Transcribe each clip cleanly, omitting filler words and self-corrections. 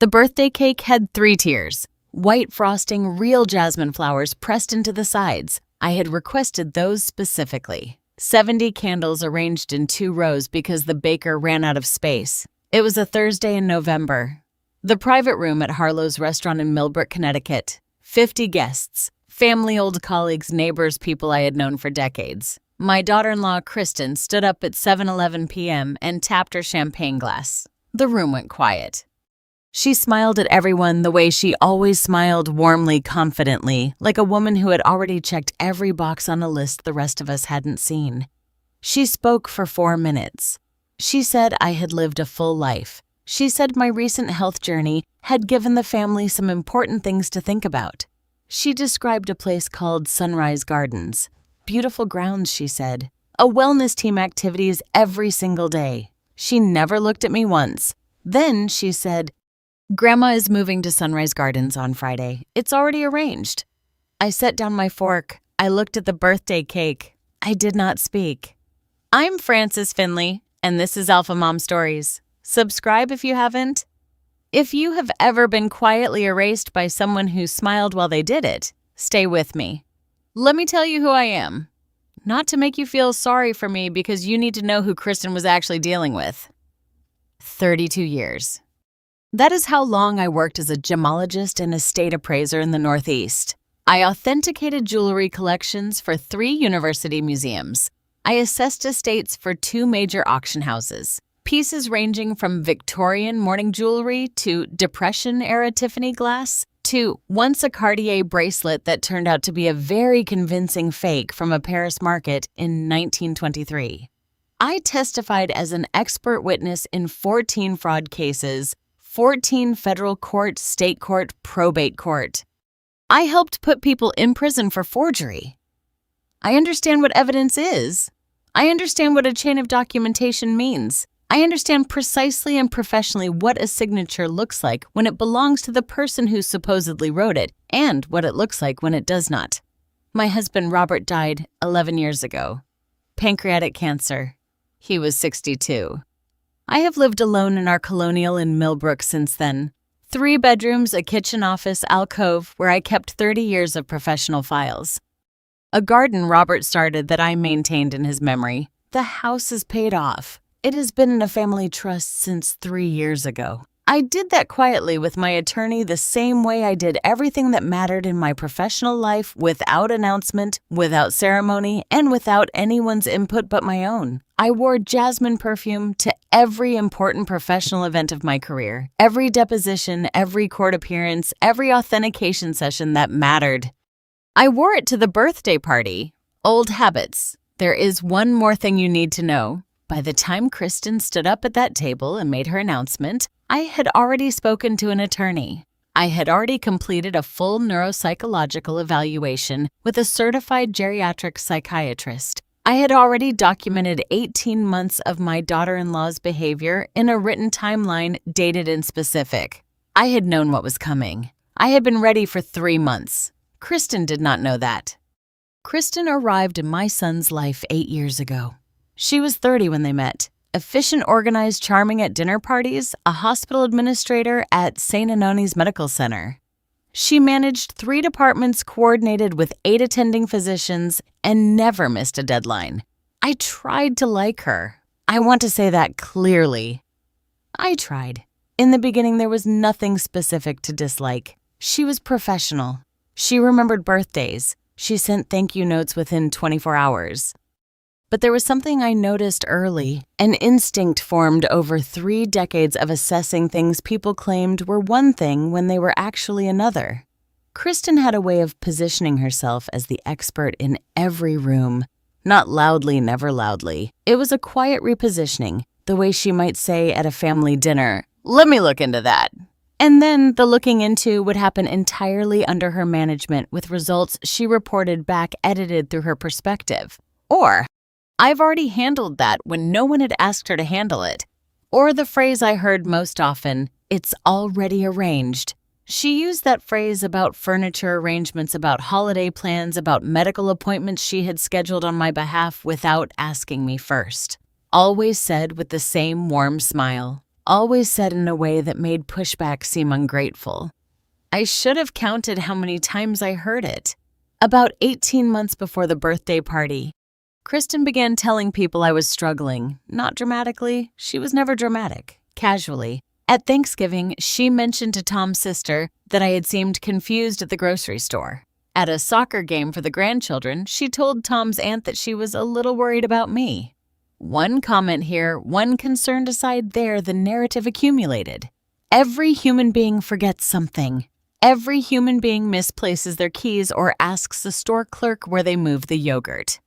The birthday cake had 3 tiers. White frosting, real jasmine flowers pressed into the sides. I had requested those specifically. 70 candles arranged in 2 rows because the baker ran out of space. It was a Thursday in November. The private room at Harlow's restaurant in Millbrook, Connecticut. 50 guests. Family, old colleagues, neighbors, people I had known for decades. My daughter-in-law, Kristen, stood up at 7:11 p.m. and tapped her champagne glass. The room went quiet. She smiled at everyone the way she always smiled, warmly, confidently, like a woman who had already checked every box on a list the rest of us hadn't seen. She spoke for 4 minutes. She said I had lived a full life. She said my recent health journey had given the family some important things to think about. She described a place called Sunrise Gardens. Beautiful grounds, she said. A wellness team activities every single day. She never looked at me once. Then she said, "Grandma is moving to Sunrise Gardens on Friday. It's already arranged." I set down my fork. I looked at the birthday cake. I did not speak. I'm Frances Finley, and this is Alpha Mom Stories. Subscribe if you haven't. If you have ever been quietly erased by someone who smiled while they did it, stay with me. Let me tell you who I am. Not to make you feel sorry for me because you need to know who Kristen was actually dealing with. 32 years. That is how long I worked as a gemologist and estate appraiser in the Northeast. I authenticated jewelry collections for 3 university museums. I assessed estates for 2 major auction houses. Pieces ranging from Victorian morning jewelry to Depression-era Tiffany glass to once a Cartier bracelet that turned out to be a very convincing fake from a Paris market in 1923. I testified as an expert witness in 14 fraud cases, 14 federal court, state court, probate court. I helped put people in prison for forgery. I understand what evidence is. I understand what a chain of documentation means. I understand precisely and professionally what a signature looks like when it belongs to the person who supposedly wrote it, and what it looks like when it does not. My husband Robert died 11 years ago. Pancreatic cancer. He was 62. I have lived alone in our colonial in Millbrook since then. 3 bedrooms, a kitchen, office, alcove where I kept 30 years of professional files. A garden Robert started that I maintained in his memory. The house is paid off. It has been in a family trust since 3 years ago. I did that quietly with my attorney the same way I did everything that mattered in my professional life without announcement, without ceremony, and without anyone's input but my own. I wore jasmine perfume to every important professional event of my career, every deposition, every court appearance, every authentication session that mattered. I wore it to the birthday party. Old habits. There is one more thing you need to know. By the time Kristen stood up at that table and made her announcement, I had already spoken to an attorney. I had already completed a full neuropsychological evaluation with a certified geriatric psychiatrist. I had already documented 18 months of my daughter-in-law's behavior in a written timeline dated and specific. I had known what was coming. I had been ready for 3 months. Kristen did not know that. Kristen arrived in my son's life 8 years ago. She was 30 when they met. Efficient, organized, charming at dinner parties, a hospital administrator at St. Anoni's Medical Center. She managed 3 departments coordinated with 8 attending physicians and never missed a deadline. I tried to like her. I want to say that clearly. I tried. In the beginning, there was nothing specific to dislike. She was professional. She remembered birthdays. She sent thank you notes within 24 hours. But there was something I noticed early. An instinct formed over 3 decades of assessing things people claimed were one thing when they were actually another. Kristen had a way of positioning herself as the expert in every room. Not loudly, never loudly. It was a quiet repositioning, the way she might say at a family dinner, "Let me look into that." And then the looking into would happen entirely under her management with results she reported back edited through her perspective. Or, "I've already handled that," when no one had asked her to handle it. Or the phrase I heard most often, "It's already arranged." She used that phrase about furniture arrangements, about holiday plans, about medical appointments she had scheduled on my behalf without asking me first. Always said with the same warm smile, always said in a way that made pushback seem ungrateful. I should have counted how many times I heard it. About 18 months before the birthday party, Kristen began telling people I was struggling. Not dramatically, she was never dramatic, casually. At Thanksgiving, she mentioned to Tom's sister that I had seemed confused at the grocery store. At a soccer game for the grandchildren, she told Tom's aunt that she was a little worried about me. One comment here, one concern aside there, the narrative accumulated. Every human being forgets something. Every human being misplaces their keys or asks the store clerk where they moved the yogurt.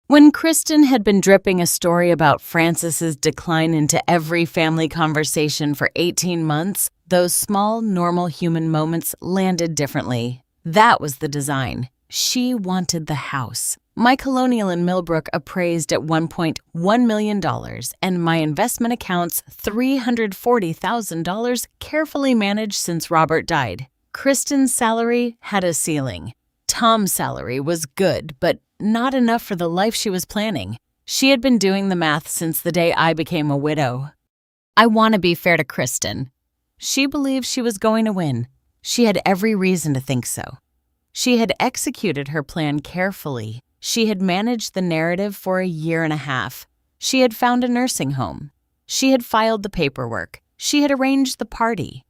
When Kristen had been dripping a story about Frances's decline into every family conversation for 18 months, those small, normal human moments landed differently. That was the design. She wanted the house. My colonial in Millbrook appraised at $1.1 million, and my investment accounts $340,000 carefully managed since Robert died. Kristen's salary had a ceiling. Tom's salary was good, but not enough for the life she was planning. She had been doing the math since the day I became a widow. I want to be fair to Kristen. She believed she was going to win. She had every reason to think so. She had executed her plan carefully. She had managed the narrative for a year and a half. She had found a nursing home. She had filed the paperwork. She had arranged the party.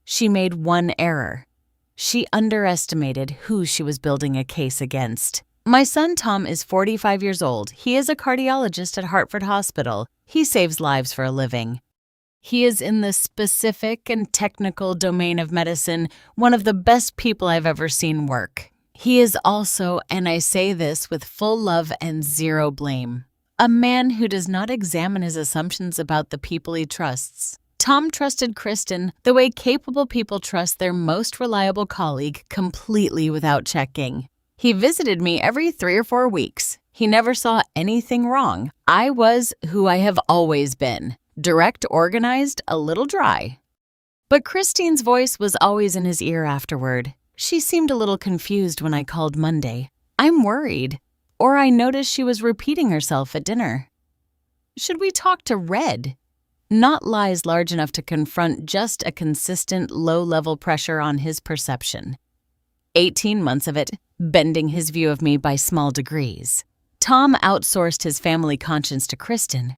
She made one error. She underestimated who she was building a case against. My son Tom is 45 years old. He is a cardiologist at Hartford Hospital. He saves lives for a living. He is in the specific and technical domain of medicine, one of the best people I've ever seen work. He is also, and I say this with full love and zero blame, a man who does not examine his assumptions about the people he trusts. Tom trusted Kristen the way capable people trust their most reliable colleague completely without checking. He visited me every 3 or 4 weeks. He never saw anything wrong. I was who I have always been. Direct, organized, a little dry. But Christine's voice was always in his ear afterward. She seemed a little confused when I called Monday. I'm worried. Or I noticed she was repeating herself at dinner. Should we talk to Red? Not lies large enough to confront just a consistent low-level pressure on his perception. 18 months of it, bending his view of me by small degrees. Tom outsourced his family conscience to Kristen.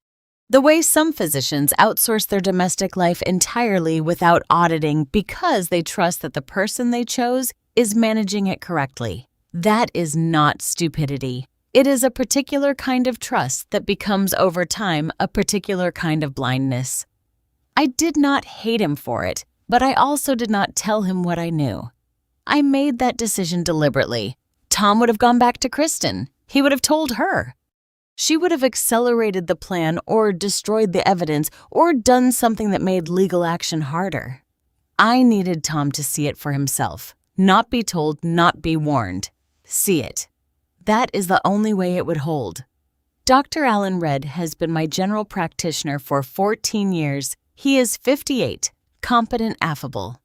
The way some physicians outsource their domestic life entirely without auditing because they trust that the person they chose is managing it correctly. That is not stupidity. It is a particular kind of trust that becomes over time a particular kind of blindness. I did not hate him for it, but I also did not tell him what I knew. I made that decision deliberately. Tom would have gone back to Kristen. He would have told her. She would have accelerated the plan or destroyed the evidence or done something that made legal action harder. I needed Tom to see it for himself. Not be told, not be warned. See it. That is the only way it would hold. Dr. Alan Red has been my general practitioner for 14 years. He is 58, competent, affable.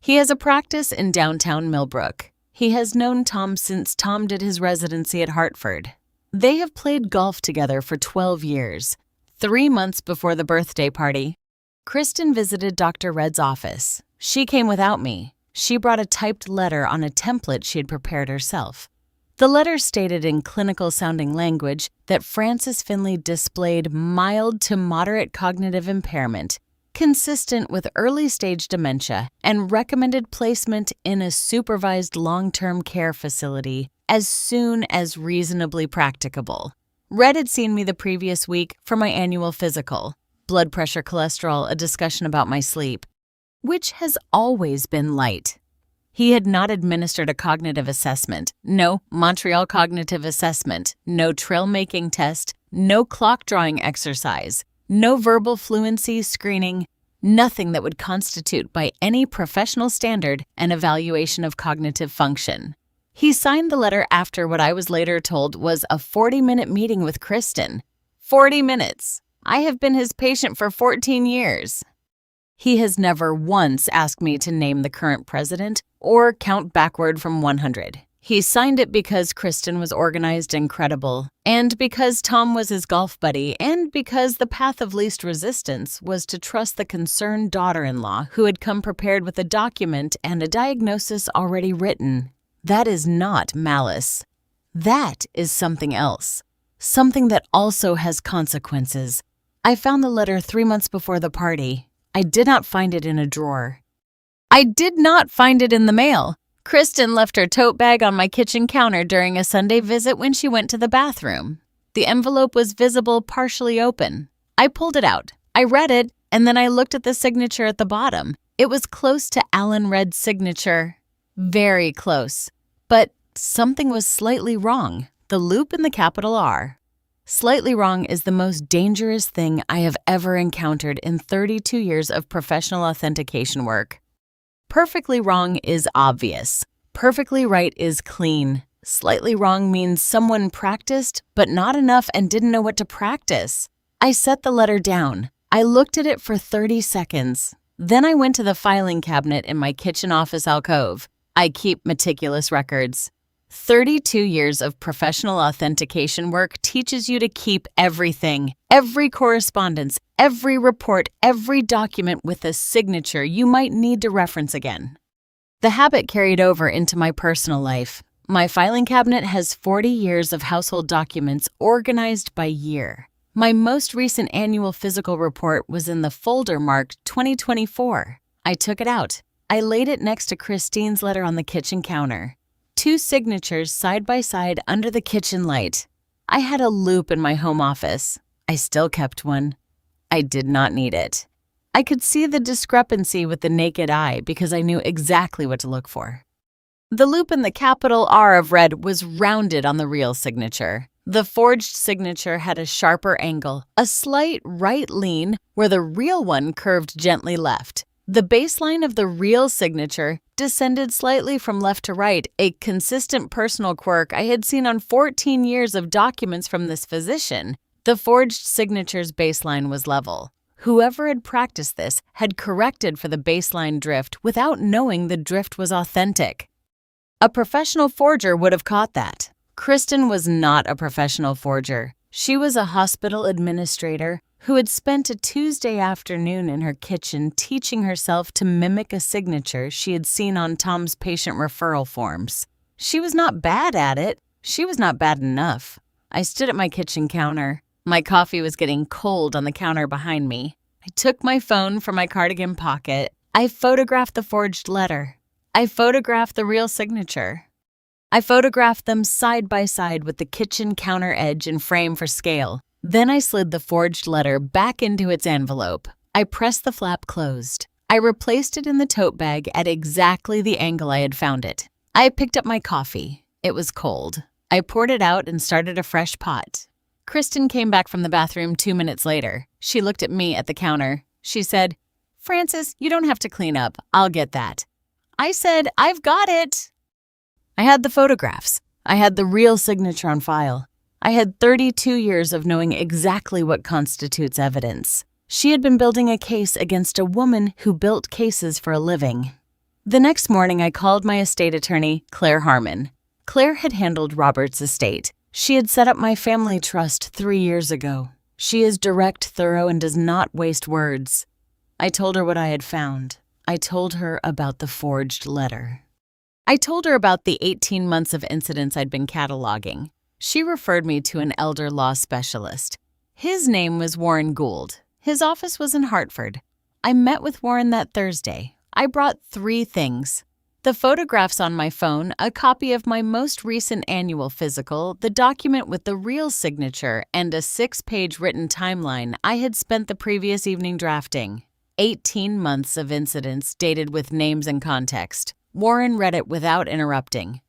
He has a practice in downtown Millbrook. He has known Tom since Tom did his residency at Hartford. They have played golf together for 12 years. 3 months before the birthday party, Kristen visited Dr. Red's office. She came without me. She brought a typed letter on a template she had prepared herself. The letter stated in clinical-sounding language that Frances Finley displayed mild to moderate cognitive impairment, consistent with early-stage dementia, and recommended placement in a supervised long-term care facility as soon as reasonably practicable. Red had seen me the previous week for my annual physical, blood pressure, cholesterol, a discussion about my sleep, which has always been light. He had not administered a cognitive assessment, no Montreal Cognitive Assessment, no trail-making test, no clock-drawing exercise, no verbal fluency screening, nothing that would constitute by any professional standard an evaluation of cognitive function. He signed the letter after what I was later told was a 40-minute meeting with Kristen. 40 minutes. I have been his patient for 14 years. He has never once asked me to name the current president or count backward from 100. He signed it because Kristen was organized and credible, and because Tom was his golf buddy, and because the path of least resistance was to trust the concerned daughter-in-law who had come prepared with a document and a diagnosis already written. That is not malice. That is something else. Something that also has consequences. I found the letter 3 months before the party. I did not find it in a drawer. I did not find it in the mail. Kristen left her tote bag on my kitchen counter during a Sunday visit when she went to the bathroom. The envelope was visible, partially open. I pulled it out. I read it, and then I looked at the signature at the bottom. It was close to Alan Redd's signature. Very close. But something was slightly wrong. The loop in the capital R. Slightly wrong is the most dangerous thing I have ever encountered in 32 years of professional authentication work. Perfectly wrong is obvious. Perfectly right is clean. Slightly wrong means someone practiced, but not enough and didn't know what to practice. I set the letter down. I looked at it for 30 seconds. Then I went to the filing cabinet in my kitchen office alcove. I keep meticulous records. 32 years of professional authentication work teaches you to keep everything, every correspondence, every report, every document with a signature you might need to reference again. The habit carried over into my personal life. My filing cabinet has 40 years of household documents organized by year. My most recent annual physical report was in the folder marked 2024. I took it out. I laid it next to Christine's letter on the kitchen counter. 2 signatures side by side under the kitchen light. I had a loop in my home office. I still kept one. I did not need it. I could see the discrepancy with the naked eye because I knew exactly what to look for. The loop in the capital R of Red was rounded on the real signature. The forged signature had a sharper angle, a slight right lean where the real one curved gently left. The baseline of the real signature descended slightly from left to right, a consistent personal quirk I had seen on 14 years of documents from this physician. The forged signature's baseline was level. Whoever had practiced this had corrected for the baseline drift without knowing the drift was authentic. A professional forger would have caught that. Kristen was not a professional forger. She was a hospital administrator who had spent a Tuesday afternoon in her kitchen teaching herself to mimic a signature she had seen on Tom's patient referral forms. She was not bad at it. She was not bad enough. I stood at my kitchen counter. My coffee was getting cold on the counter behind me. I took my phone from my cardigan pocket. I photographed the forged letter. I photographed the real signature. I photographed them side by side with the kitchen counter edge and frame for scale. Then I slid the forged letter back into its envelope. I pressed the flap closed. I replaced it in the tote bag at exactly the angle I had found it. I picked up my coffee. It was cold. I poured it out and started a fresh pot. Kristen came back from the bathroom 2 minutes later. She looked at me at the counter. She said, "Frances, you don't have to clean up. I'll get that." I said, "I've got it." I had the photographs. I had the real signature on file. I had 32 years of knowing exactly what constitutes evidence. She had been building a case against a woman who built cases for a living. The next morning, I called my estate attorney, Claire Harmon. Claire had handled Robert's estate. She had set up my family trust 3 years ago. She is direct, thorough, and does not waste words. I told her what I had found. I told her about the forged letter. I told her about the 18 months of incidents I'd been cataloging. She referred me to an elder law specialist. His name was Warren Gould. His office was in Hartford. I met with Warren that Thursday. I brought 3 things: the photographs on my phone, a copy of my most recent annual physical, the document with the real signature, and a 6-page written timeline I had spent the previous evening drafting. 18 months of incidents dated with names and context. Warren read it without interrupting.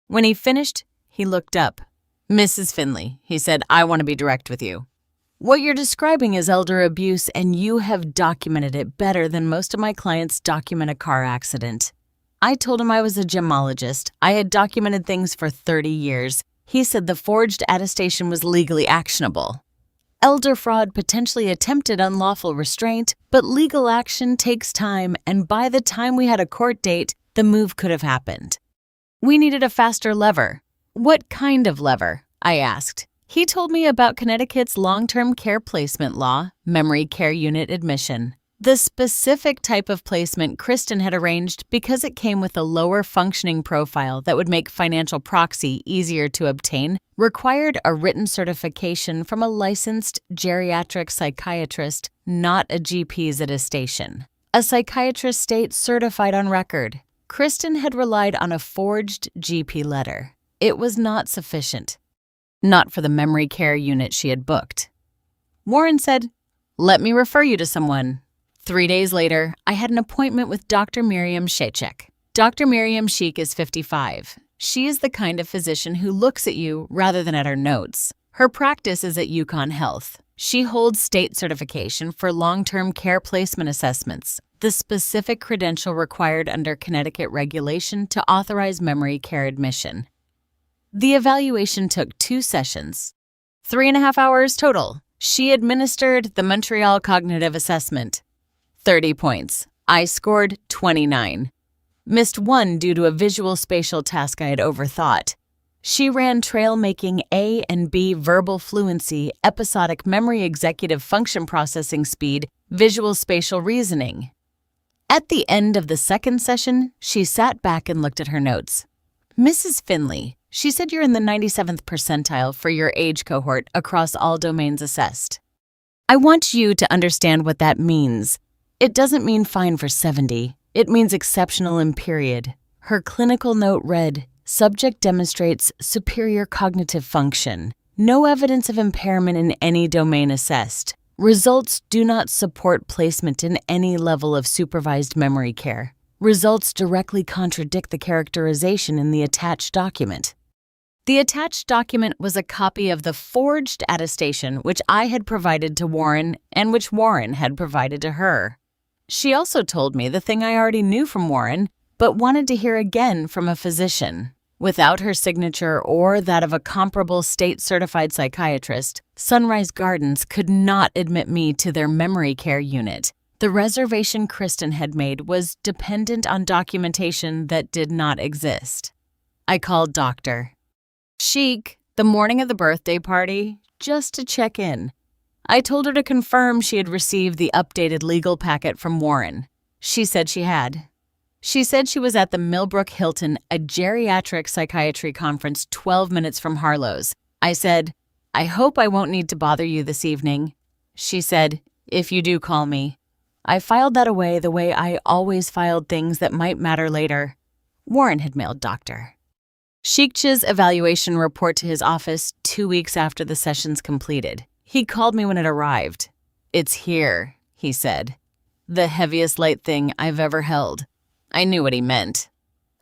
When he finished, he looked up. "Mrs. Finley," he said, "I want to be direct with you. What you're describing is elder abuse, and you have documented it better than most of my clients document a car accident." I told him I was a gemologist. I had documented things for 30 years. He said the forged attestation was legally actionable. Elder fraud potentially attempted unlawful restraint, but legal action takes time, and by the time we had a court date, the move could have happened. We needed a faster lever. What kind of lever? I asked. He told me about Connecticut's long-term care placement law, memory care unit admission. The specific type of placement Kristen had arranged because it came with a lower functioning profile that would make financial proxy easier to obtain required a written certification from a licensed geriatric psychiatrist, not a GP's attestation. A psychiatrist state certified on record. Kristen had relied on a forged GP letter. It was not sufficient. Not for the memory care unit she had booked. Warren said, "Let me refer you to someone." 3 days later, I had an appointment with Dr. Miriam Shaychek. Dr. Miriam Sheik is 55. She is the kind of physician who looks at you rather than at her notes. Her practice is at Yukon Health. She holds state certification for long-term care placement assessments, the specific credential required under Connecticut regulation to authorize memory care admission. The evaluation took 2 sessions, 3.5 hours total. She administered the Montreal Cognitive Assessment. 30 points. I scored 29. Missed 1 due to a visual spatial task I had overthought. She ran trail making A and B verbal fluency, episodic memory executive function processing speed, visual spatial reasoning. At the end of the second session, she sat back and looked at her notes. "Mrs. Finley, she said you're in the 97th percentile for your age cohort across all domains assessed. I want you to understand what that means. It doesn't mean fine for 70. It means exceptional in period." Her clinical note read, "Subject demonstrates superior cognitive function. No evidence of impairment in any domain assessed. Results do not support placement in any level of supervised memory care. Results directly contradict the characterization in the attached document." The attached document was a copy of the forged attestation which I had provided to Warren and which Warren had provided to her. She also told me the thing I already knew from Warren, but wanted to hear again from a physician. Without her signature or that of a comparable state-certified psychiatrist, Sunrise Gardens could not admit me to their memory care unit. The reservation Kristen had made was dependent on documentation that did not exist. I called Dr. Sheik the morning of the birthday party just to check in. I told her to confirm she had received the updated legal packet from Warren. She said she had. She said she was at the Millbrook Hilton, a geriatric psychiatry conference 12 minutes from Harlow's. I said, "I hope I won't need to bother you this evening." She said, "If you do, call me." I filed that away the way I always filed things that might matter later. Warren had mailed Dr. Sheik's evaluation report to his office 2 weeks after the sessions completed. He called me when it arrived. "It's here," he said. "The heaviest light thing I've ever held." I knew what he meant.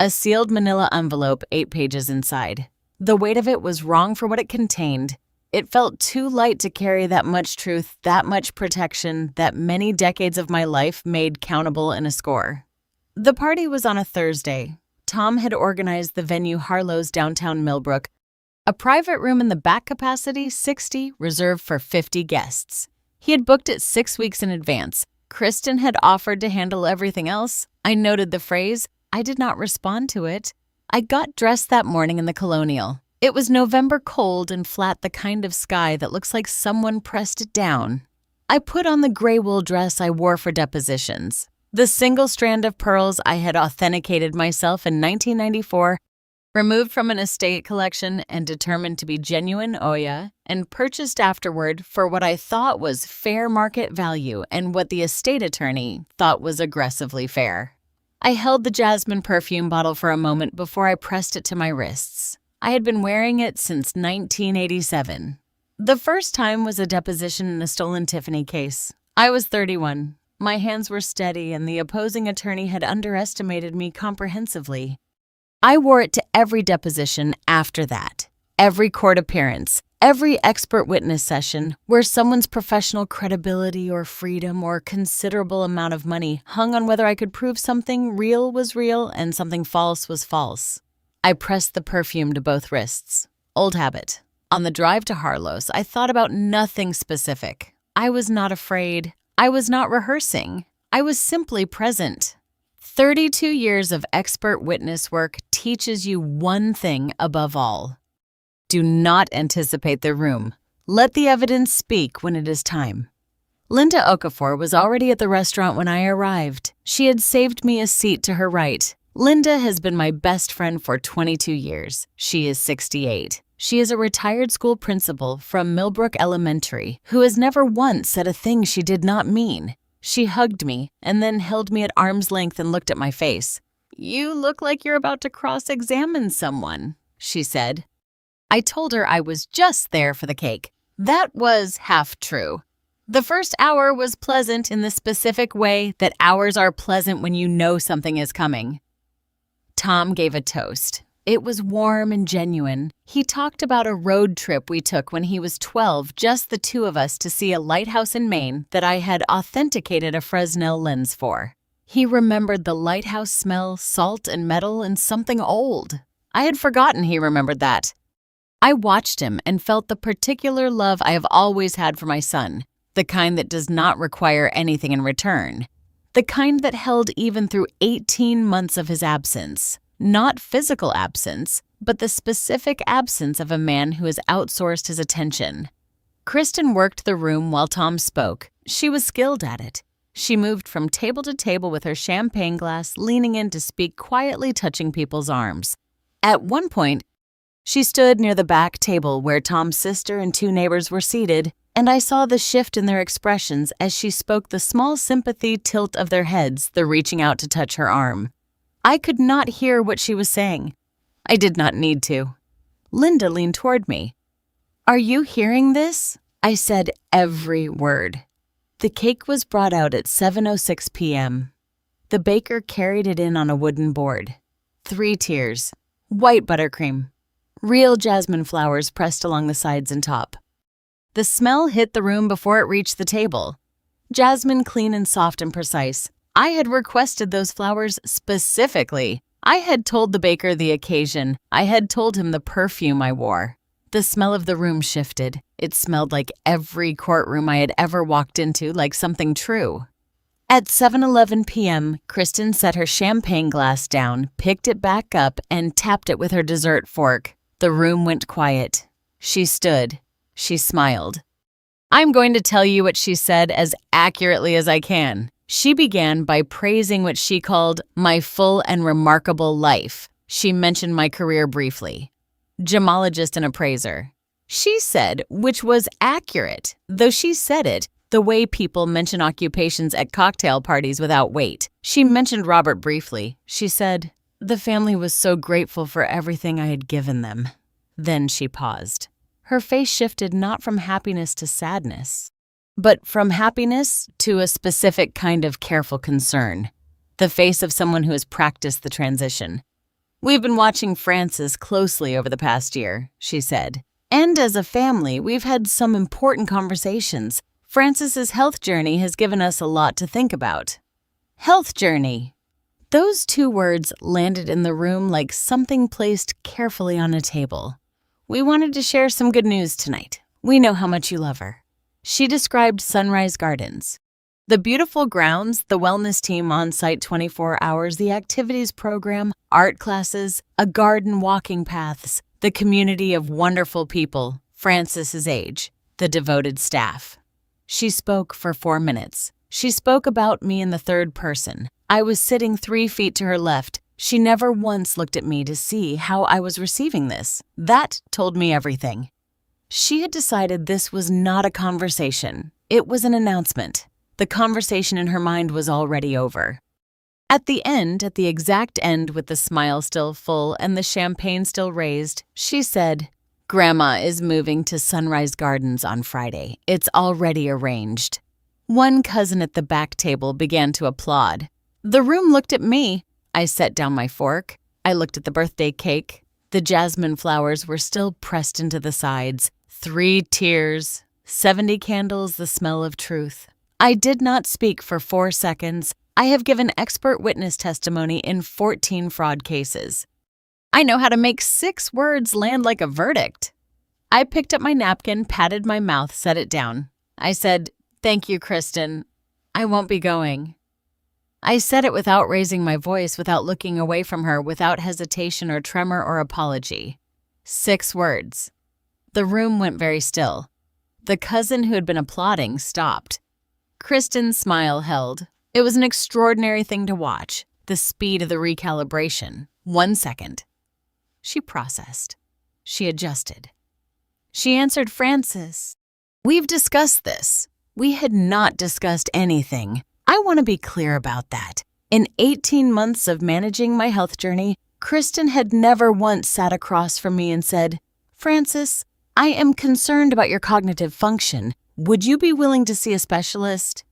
A sealed manila envelope 8 pages inside. The weight of it was wrong for what it contained. It felt too light to carry that much truth, that much protection, that many decades of my life made countable in a score. The party was on a Thursday. Tom had organized the venue Harlow's downtown Millbrook, a private room in the back capacity 60, reserved for 50 guests. He had booked it 6 weeks in advance. Kristen had offered to handle everything else. I noted the phrase. I did not respond to it. I got dressed that morning in the Colonial. It was November cold and flat, the kind of sky that looks like someone pressed it down. I put on the gray wool dress I wore for depositions. The single strand of pearls I had authenticated myself in 1994, removed from an estate collection and determined to be genuine Oya, and purchased afterward for what I thought was fair market value and what the estate attorney thought was aggressively fair. I held the jasmine perfume bottle for a moment before I pressed it to my wrists. I had been wearing it since 1987. The first time was a deposition in a stolen Tiffany case. I was 31. My hands were steady, and the opposing attorney had underestimated me comprehensively. I wore it to every deposition after that, every court appearance, every expert witness session where someone's professional credibility or freedom or considerable amount of money hung on whether I could prove something real was real and something false was false. I pressed the perfume to both wrists. Old habit. On the drive to Harlow's, I thought about nothing specific. I was not afraid. I was not rehearsing. I was simply present. 32 years of expert witness work teaches you one thing above all. Do not anticipate the room. Let the evidence speak when it is time. Linda Okafor was already at the restaurant when I arrived. She had saved me a seat to her right. Linda has been my best friend for 22 years. She is 68. She is a retired school principal from Millbrook Elementary who has never once said a thing she did not mean. She hugged me and then held me at arm's length and looked at my face. "You look like you're about to cross-examine someone," she said. I told her I was just there for the cake. That was half true. The first hour was pleasant in the specific way that hours are pleasant when you know something is coming. Tom gave a toast. It was warm and genuine. He talked about a road trip we took when he was 12, just the two of us, to see a lighthouse in Maine that I had authenticated a Fresnel lens for. He remembered the lighthouse smell, salt and metal, and something old. I had forgotten he remembered that. I watched him and felt the particular love I have always had for my son, the kind that does not require anything in return, the kind that held even through 18 months of his absence. Not physical absence, but the specific absence of a man who has outsourced his attention. Kristen worked the room while Tom spoke. She was skilled at it. She moved from table to table with her champagne glass, leaning in to speak, quietly touching people's arms. At one point, she stood near the back table where Tom's sister and two neighbors were seated, and I saw the shift in their expressions as she spoke, the small sympathy tilt of their heads, the reaching out to touch her arm. I could not hear what she was saying. I did not need to. Linda leaned toward me. "Are you hearing this?" I said every word. The cake was brought out at 7:06 p.m. The baker carried it in on a wooden board. 3 tiers, white buttercream, real jasmine flowers pressed along the sides and top. The smell hit the room before it reached the table. Jasmine, clean and soft and precise. I had requested those flowers specifically. I had told the baker the occasion. I had told him the perfume I wore. The smell of the room shifted. It smelled like every courtroom I had ever walked into, like something true. At 7:11 p.m., Kristen set her champagne glass down, picked it back up, and tapped it with her dessert fork. The room went quiet. She stood. She smiled. I'm going to tell you what she said as accurately as I can. She began by praising what she called my full and remarkable life. She mentioned my career briefly. Gemologist and appraiser. She said, which was accurate, though she said it the way people mention occupations at cocktail parties without weight. She mentioned Robert briefly. She said, the family was so grateful for everything I had given them. Then she paused. Her face shifted not from happiness to sadness, but from happiness to a specific kind of careful concern, the face of someone who has practiced the transition. We've been watching Francis closely over the past year, she said. And as a family, we've had some important conversations. Francis's health journey has given us a lot to think about. Health journey. Those 2 words landed in the room like something placed carefully on a table. We wanted to share some good news tonight. We know how much you love her. She described Sunrise Gardens. The beautiful grounds, the wellness team on site 24 hours, the activities program, art classes, a garden, walking paths, the community of wonderful people, Francis's age, the devoted staff. She spoke for 4 minutes. She spoke about me in the third person. I was sitting 3 feet to her left. She never once looked at me to see how I was receiving this. That told me everything. She had decided this was not a conversation. It was an announcement. The conversation in her mind was already over. At the exact end, with the smile still full and the champagne still raised, she said, Grandma is moving to Sunrise Gardens on Friday. It's already arranged. One cousin at the back table began to applaud. The room looked at me. I set down my fork. I looked at the birthday cake. The jasmine flowers were still pressed into the sides. 3 tiers, 70 candles, the smell of truth. I did not speak for 4 seconds. I have given expert witness testimony in 14 fraud cases. I know how to make 6 words land like a verdict. I picked up my napkin, patted my mouth, set it down. I said, Thank you, Kristen. I won't be going. I said it without raising my voice, without looking away from her, without hesitation or tremor or apology. 6 words. The room went very still. The cousin who had been applauding stopped. Kristen's smile held. It was an extraordinary thing to watch, the speed of the recalibration. 1 second. She processed. She adjusted. She answered, "Francis, we've discussed this." We had not discussed anything. I want to be clear about that. In 18 months of managing my health journey, Kristen had never once sat across from me and said, "Francis, I am concerned about your cognitive function. Would you be willing to see a specialist?"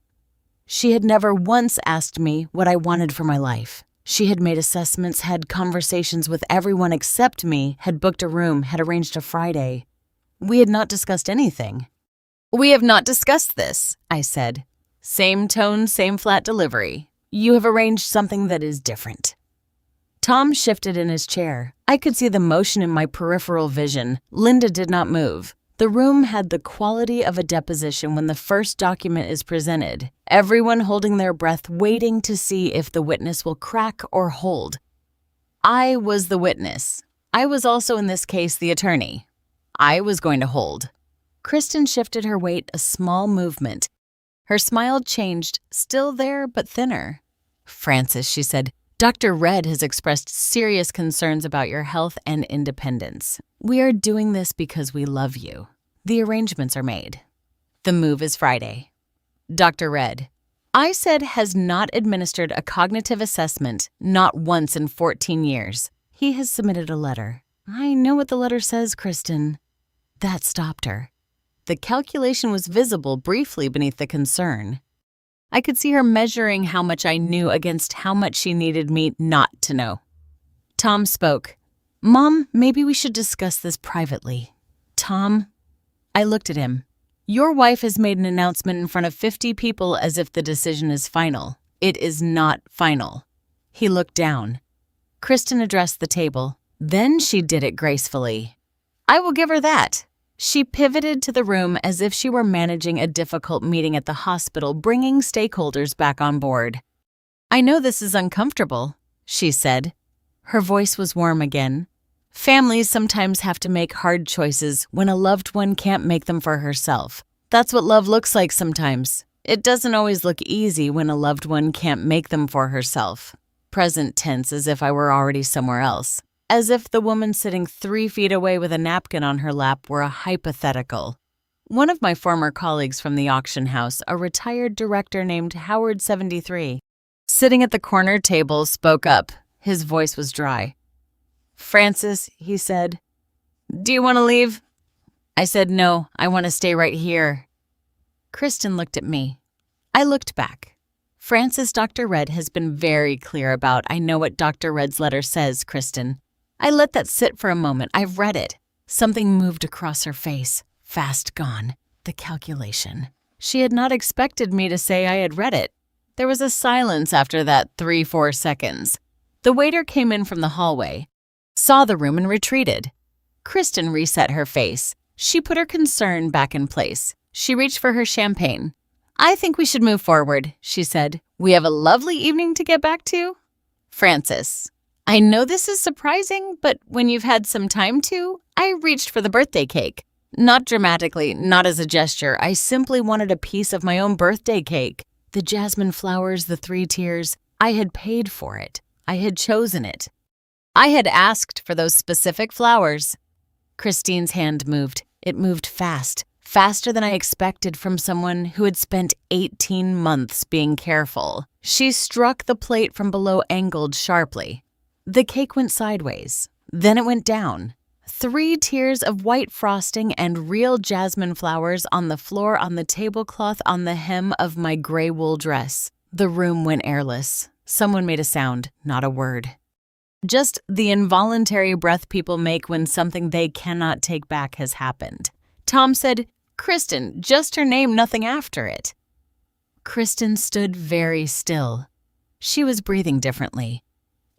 She had never once asked me what I wanted for my life. She had made assessments, had conversations with everyone except me, had booked a room, had arranged a Friday. We had not discussed anything. "We have not discussed this," I said. Same tone, same flat delivery. "You have arranged something that is different." Tom shifted in his chair. I could see the motion in my peripheral vision. Linda did not move. The room had the quality of a deposition when the first document is presented, everyone holding their breath, waiting to see if the witness will crack or hold. I was the witness. I was also, in this case, the attorney. I was going to hold. Kristen shifted her weight a small movement. Her smile changed, still there but thinner. "Francis," she said, "Dr. Red has expressed serious concerns about your health and independence. We are doing this because we love you. The arrangements are made. The move is Friday." Dr. Red, I said, has not administered a cognitive assessment, not once in 14 years. He has submitted a letter. I know what the letter says, Kristen. That stopped her. The calculation was visible briefly beneath the concern. I could see her measuring how much I knew against how much she needed me not to know. Tom spoke. "Mom, maybe we should discuss this privately." "Tom," I looked at him. "Your wife has made an announcement in front of 50 people as if the decision is final. It is not final." He looked down. Kristen addressed the table. Then she did it gracefully. I will give her that. She pivoted to the room as if she were managing a difficult meeting at the hospital, bringing stakeholders back on board. "I know this is uncomfortable," she said. Her voice was warm again. "Families sometimes have to make hard choices when a loved one can't make them for herself. That's what love looks like sometimes. It doesn't always look easy when a loved one can't make them for herself." Present tense, as if I were already somewhere else. As if the woman sitting 3 feet away with a napkin on her lap were a hypothetical. One of my former colleagues from the auction house, a retired director named Howard 73, sitting at the corner table, spoke up. His voice was dry. "Francis," he said, "do you want to leave?" I said, "No, I want to stay right here." Kristen looked at me. I looked back. "Francis, Dr. Red has been very clear about, I know what Dr. Red's letter says, Kristen." I let that sit for a moment. I've read it. Something moved across her face. Fast gone. The calculation. She had not expected me to say I had read it. There was a silence after that 3-4 seconds. The waiter came in from the hallway, saw the room and retreated. Kristen reset her face. She put her concern back in place. She reached for her champagne. "I think we should move forward," she said. "We have a lovely evening to get back to." "Francis, I know this is surprising, but when you've had some time to," I reached for the birthday cake. Not dramatically, not as a gesture. I simply wanted a piece of my own birthday cake. The jasmine flowers, the 3 tiers. I had paid for it. I had chosen it. I had asked for those specific flowers. Christine's hand moved. It moved fast, faster than I expected from someone who had spent 18 months being careful. She struck the plate from below, angled sharply. The cake went sideways. Then it went down. 3 tiers of white frosting and real jasmine flowers on the floor, on the tablecloth, on the hem of my gray wool dress. The room went airless. Someone made a sound, not a word. Just the involuntary breath people make when something they cannot take back has happened. Tom said, "Kristen, just her name, nothing after it." Kristen stood very still. She was breathing differently.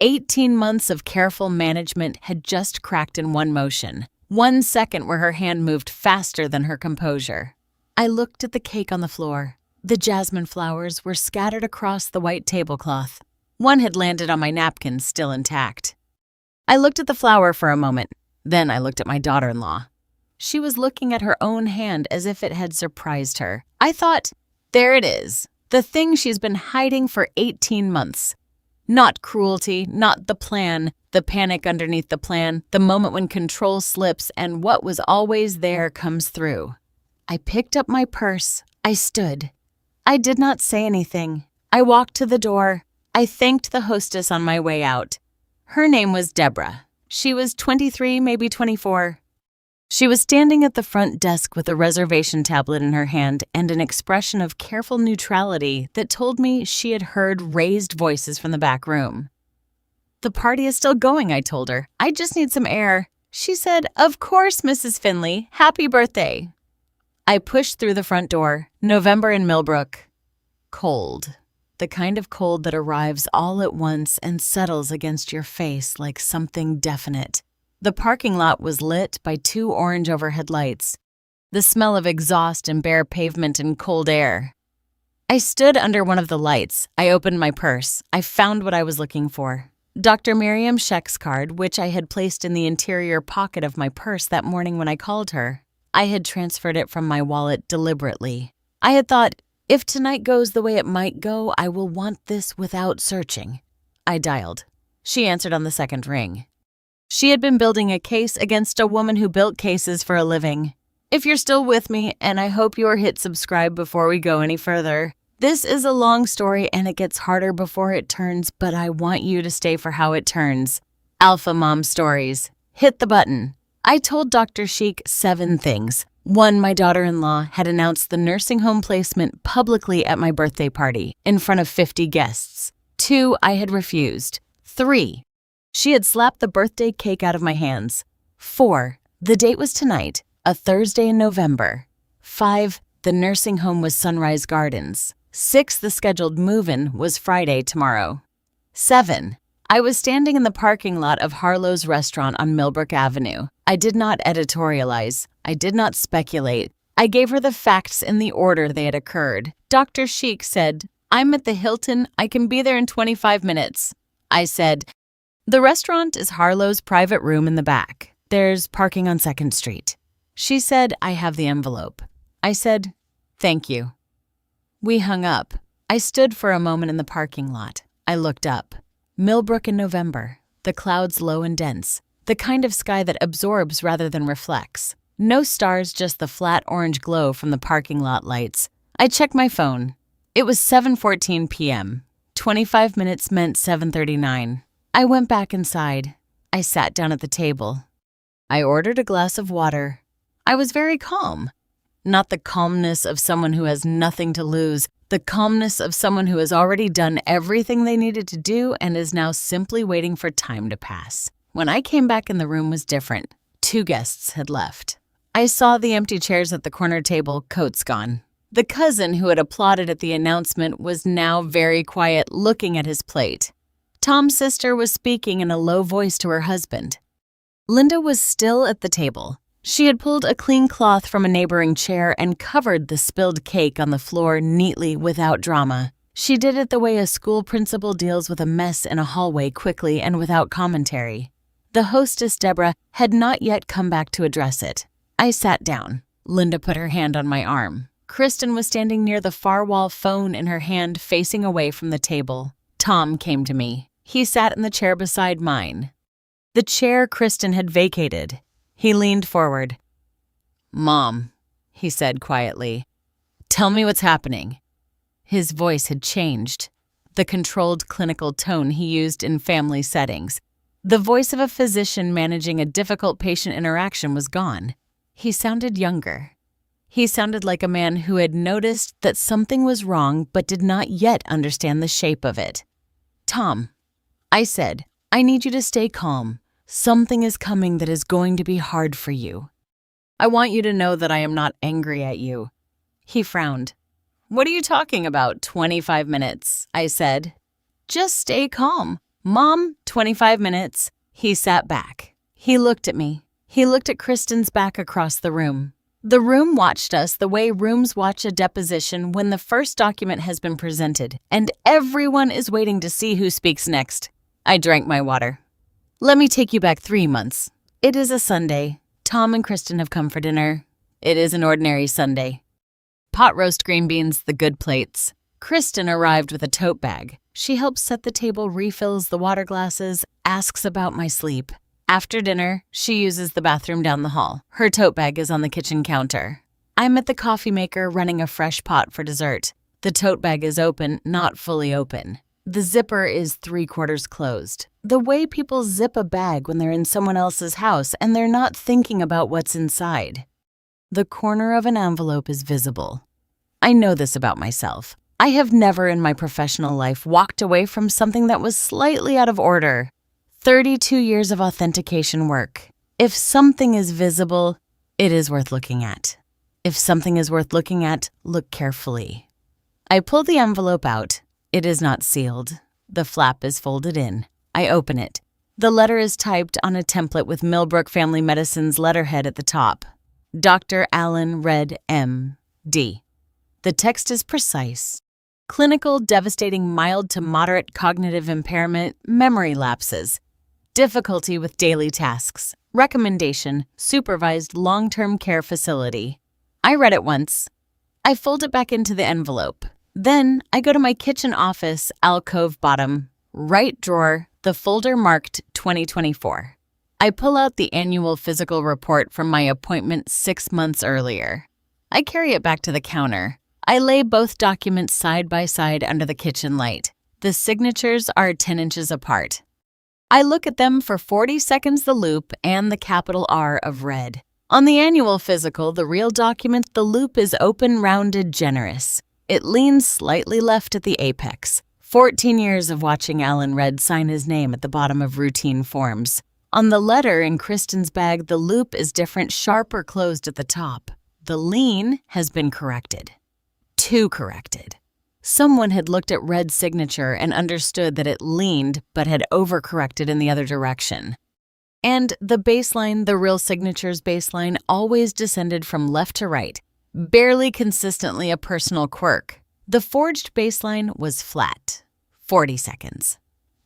18 months of careful management had just cracked in one motion. 1 second where her hand moved faster than her composure. I looked at the cake on the floor. The jasmine flowers were scattered across the white tablecloth. One had landed on my napkin, still intact. I looked at the flower for a moment. Then I looked at my daughter-in-law. She was looking at her own hand as if it had surprised her. I thought, there it is, the thing she's been hiding for 18 months. Not cruelty, not the plan, the panic underneath the plan, the moment when control slips and what was always there comes through. I picked up my purse. I stood. I did not say anything. I walked to the door. I thanked the hostess on my way out. Her name was Deborah. She was 23, maybe 24. She was standing at the front desk with a reservation tablet in her hand and an expression of careful neutrality that told me she had heard raised voices from the back room. "The party is still going," I told her. "I just need some air." She said, "Of course, Mrs. Finley. Happy birthday." I pushed through the front door. November in Millbrook. Cold. The kind of cold that arrives all at once and settles against your face like something definite. The parking lot was lit by 2 orange overhead lights. The smell of exhaust and bare pavement and cold air. I stood under one of the lights. I opened my purse. I found what I was looking for. Dr. Miriam Sheck's card, which I had placed in the interior pocket of my purse that morning when I called her. I had transferred it from my wallet deliberately. I had thought, if tonight goes the way it might go, I will want this without searching. I dialed. She answered on the second ring. She had been building a case against a woman who built cases for a living. If you're still with me, and I hope you'll hit subscribe before we go any further. This is a long story and it gets harder before it turns, but I want you to stay for how it turns. Alpha Mom Stories. Hit the button. I told Dr. Sheik 7 things. 1, my daughter-in-law had announced the nursing home placement publicly at my birthday party in front of 50 guests. 2, I had refused. 3, she had slapped the birthday cake out of my hands. 4, the date was tonight, a Thursday in November. 5, the nursing home was Sunrise Gardens. 6, the scheduled move-in was Friday tomorrow. 7, I was standing in the parking lot of Harlow's restaurant on Millbrook Avenue. I did not editorialize. I did not speculate. I gave her the facts in the order they had occurred. Dr. Sheik said, "I'm at the Hilton. I can be there in 25 minutes. I said, "The restaurant is Harlow's private room in the back. There's parking on 2nd Street. She said, "I have the envelope." I said, "Thank you." We hung up. I stood for a moment in the parking lot. I looked up. Millbrook in November. The clouds low and dense. The kind of sky that absorbs rather than reflects. No stars, just the flat orange glow from the parking lot lights. I checked my phone. It was 7:14 p.m. 25 minutes meant 7:39. I went back inside. I sat down at the table. I ordered a glass of water. I was very calm. Not the calmness of someone who has nothing to lose, the calmness of someone who has already done everything they needed to do and is now simply waiting for time to pass. When I came back in the room was different. 2 guests had left. I saw the empty chairs at the corner table, coats gone. The cousin who had applauded at the announcement was now very quiet, looking at his plate. Tom's sister was speaking in a low voice to her husband. Linda was still at the table. She had pulled a clean cloth from a neighboring chair and covered the spilled cake on the floor neatly without drama. She did it the way a school principal deals with a mess in a hallway quickly and without commentary. The hostess, Deborah, had not yet come back to address it. I sat down. Linda put her hand on my arm. Kristen was standing near the far wall, phone in her hand, facing away from the table. Tom came to me. He sat in the chair beside mine. The chair Kristen had vacated. He leaned forward. "Mom," he said quietly, "tell me what's happening." His voice had changed. The controlled clinical tone he used in family settings. The voice of a physician managing a difficult patient interaction was gone. He sounded younger. He sounded like a man who had noticed that something was wrong but did not yet understand the shape of it. "Tom," I said, "I need you to stay calm. Something is coming that is going to be hard for you. I want you to know that I am not angry at you." He frowned. "What are you talking about, 25 minutes?" I said. "Just stay calm. Mom, 25 minutes. He sat back. He looked at me. He looked at Kristen's back across the room. The room watched us the way rooms watch a deposition when the first document has been presented, and everyone is waiting to see who speaks next. I drank my water. Let me take you back 3 months. It is a Sunday. Tom and Kristen have come for dinner. It is an ordinary Sunday. Pot roast green beans, the good plates. Kristen arrived with a tote bag. She helps set the table, refills the water glasses, asks about my sleep. After dinner, she uses the bathroom down the hall. Her tote bag is on the kitchen counter. I'm at the coffee maker running a fresh pot for dessert. The tote bag is open, not fully open. The zipper is 3/4 closed. The way people zip a bag when they're in someone else's house and they're not thinking about what's inside. The corner of an envelope is visible. I know this about myself. I have never in my professional life walked away from something that was slightly out of order. 32 years of authentication work. If something is visible, it is worth looking at. If something is worth looking at, look carefully. I pull the envelope out. It is not sealed. The flap is folded in. I open it. The letter is typed on a template with Millbrook Family Medicine's letterhead at the top. Dr. Allen Red, M.D. The text is precise. Clinical, devastating, mild to moderate cognitive impairment, memory lapses. Difficulty with daily tasks. Recommendation, supervised long-term care facility. I read it once. I fold it back into the envelope. Then I go to my kitchen office, alcove bottom, right drawer, the folder marked 2024. I pull out the annual physical report from my appointment 6 months earlier. I carry it back to the counter. I lay both documents side by side under the kitchen light. The signatures are 10 inches apart. I look at them for 40 seconds, the loop and the capital R of red. On the annual physical, the real document, the loop is open, rounded, generous. It leans slightly left at the apex. 14 years of watching Alan Red sign his name at the bottom of routine forms. On the letter in Kristen's bag, the loop is different, sharper closed at the top. The lean has been corrected. Too corrected. Someone had looked at Red's signature and understood that it leaned but had overcorrected in the other direction. And the baseline, the real signature's baseline, always descended from left to right, barely consistently a personal quirk. The forged baseline was flat. 40 seconds.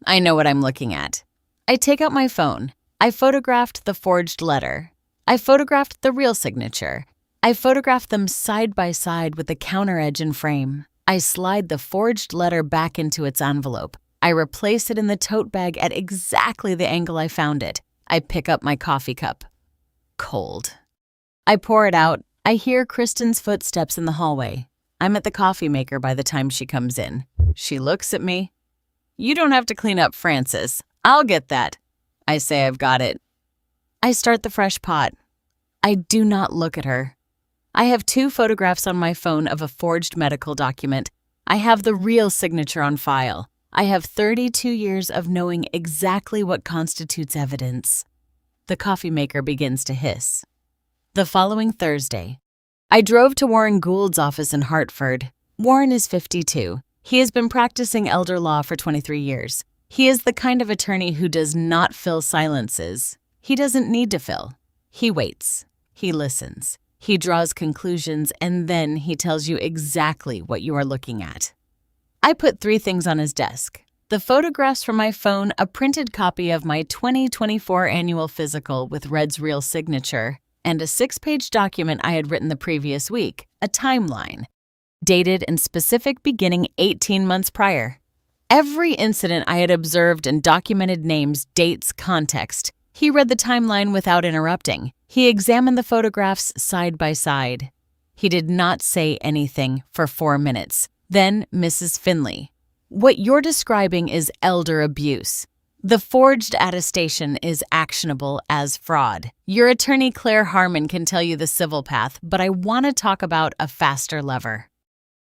I know what I'm looking at. I take out my phone. I photographed the forged letter. I photographed the real signature. I photographed them side by side with the counter edge and frame. I slide the forged letter back into its envelope. I replace it in the tote bag at exactly the angle I found it. I pick up my coffee cup. Cold. I pour it out. I hear Kristen's footsteps in the hallway. I'm at the coffee maker by the time she comes in. She looks at me. "You don't have to clean up, Francis. I'll get that." I say I've got it. I start the fresh pot. I do not look at her. I have 2 photographs on my phone of a forged medical document. I have the real signature on file. I have 32 years of knowing exactly what constitutes evidence. The coffee maker begins to hiss. The following Thursday, I drove to Warren Gould's office in Hartford. Warren is 52. He has been practicing elder law for 23 years. He is the kind of attorney who does not fill silences. He doesn't need to fill. He waits. He listens. He draws conclusions, and then he tells you exactly what you are looking at. I put 3 things on his desk. The photographs from my phone, a printed copy of my 2024 annual physical with Red's real signature, and a 6-page document I had written the previous week, a timeline, dated and specific beginning 18 months prior. Every incident I had observed and documented names, dates, context. He read the timeline without interrupting. He examined the photographs side by side. He did not say anything for 4 minutes. Then Mrs. Finley. "What you're describing is elder abuse. The forged attestation is actionable as fraud. Your attorney Claire Harmon can tell you the civil path, but I want to talk about a faster lever."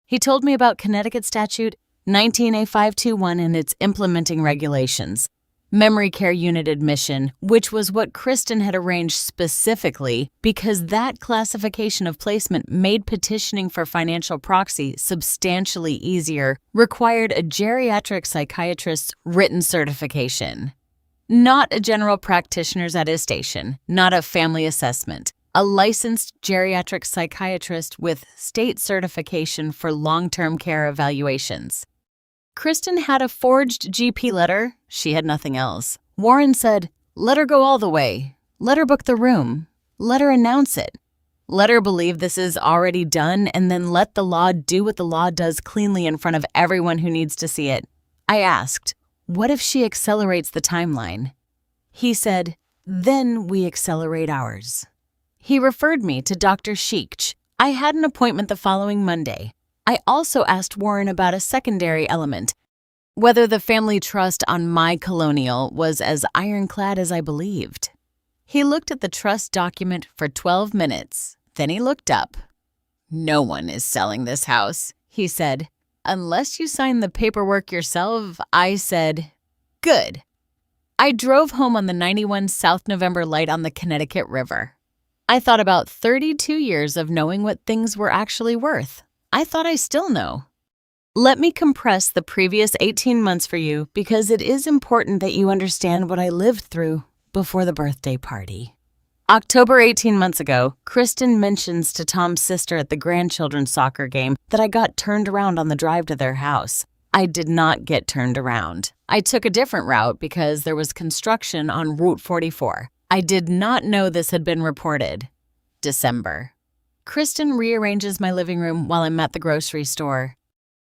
He told me about Connecticut Statute 19A521 and its implementing regulations. Memory care unit admission, which was what Kristen had arranged specifically because that classification of placement made petitioning for financial proxy substantially easier, required a geriatric psychiatrist's written certification. Not a general practitioner's attestation, not a family assessment. a licensed geriatric psychiatrist with state certification for long-term care evaluations. Kristen had a forged GP letter. She had nothing else. Warren said, "Let her go all the way. Let her book the room. Let her announce it. Let her believe this is already done, and then let the law do what the law does cleanly in front of everyone who needs to see it." I asked, "What if she accelerates the timeline?" He said, "Then we accelerate ours." He referred me to Dr. Sheikh. I had an appointment the following Monday. I also asked Warren about a secondary element, whether the family trust on my colonial was as ironclad as I believed. He looked at the trust document for 12 minutes. Then he looked up. "No one is selling this house," he said. "Unless you sign the paperwork yourself." I said, "Good." I drove home on the 91 South November Light on the Connecticut River. I thought about 32 years of knowing what things were actually worth. I thought I still know. Let me compress the previous 18 months for you because it is important that you understand what I lived through before the birthday party. October 18 months ago, Kristen mentions to Tom's sister at the grandchildren's soccer game that I got turned around on the drive to their house. I did not get turned around. I took a different route because there was construction on Route 44. I did not know this had been reported. December. Kristen rearranges my living room while I'm at the grocery store.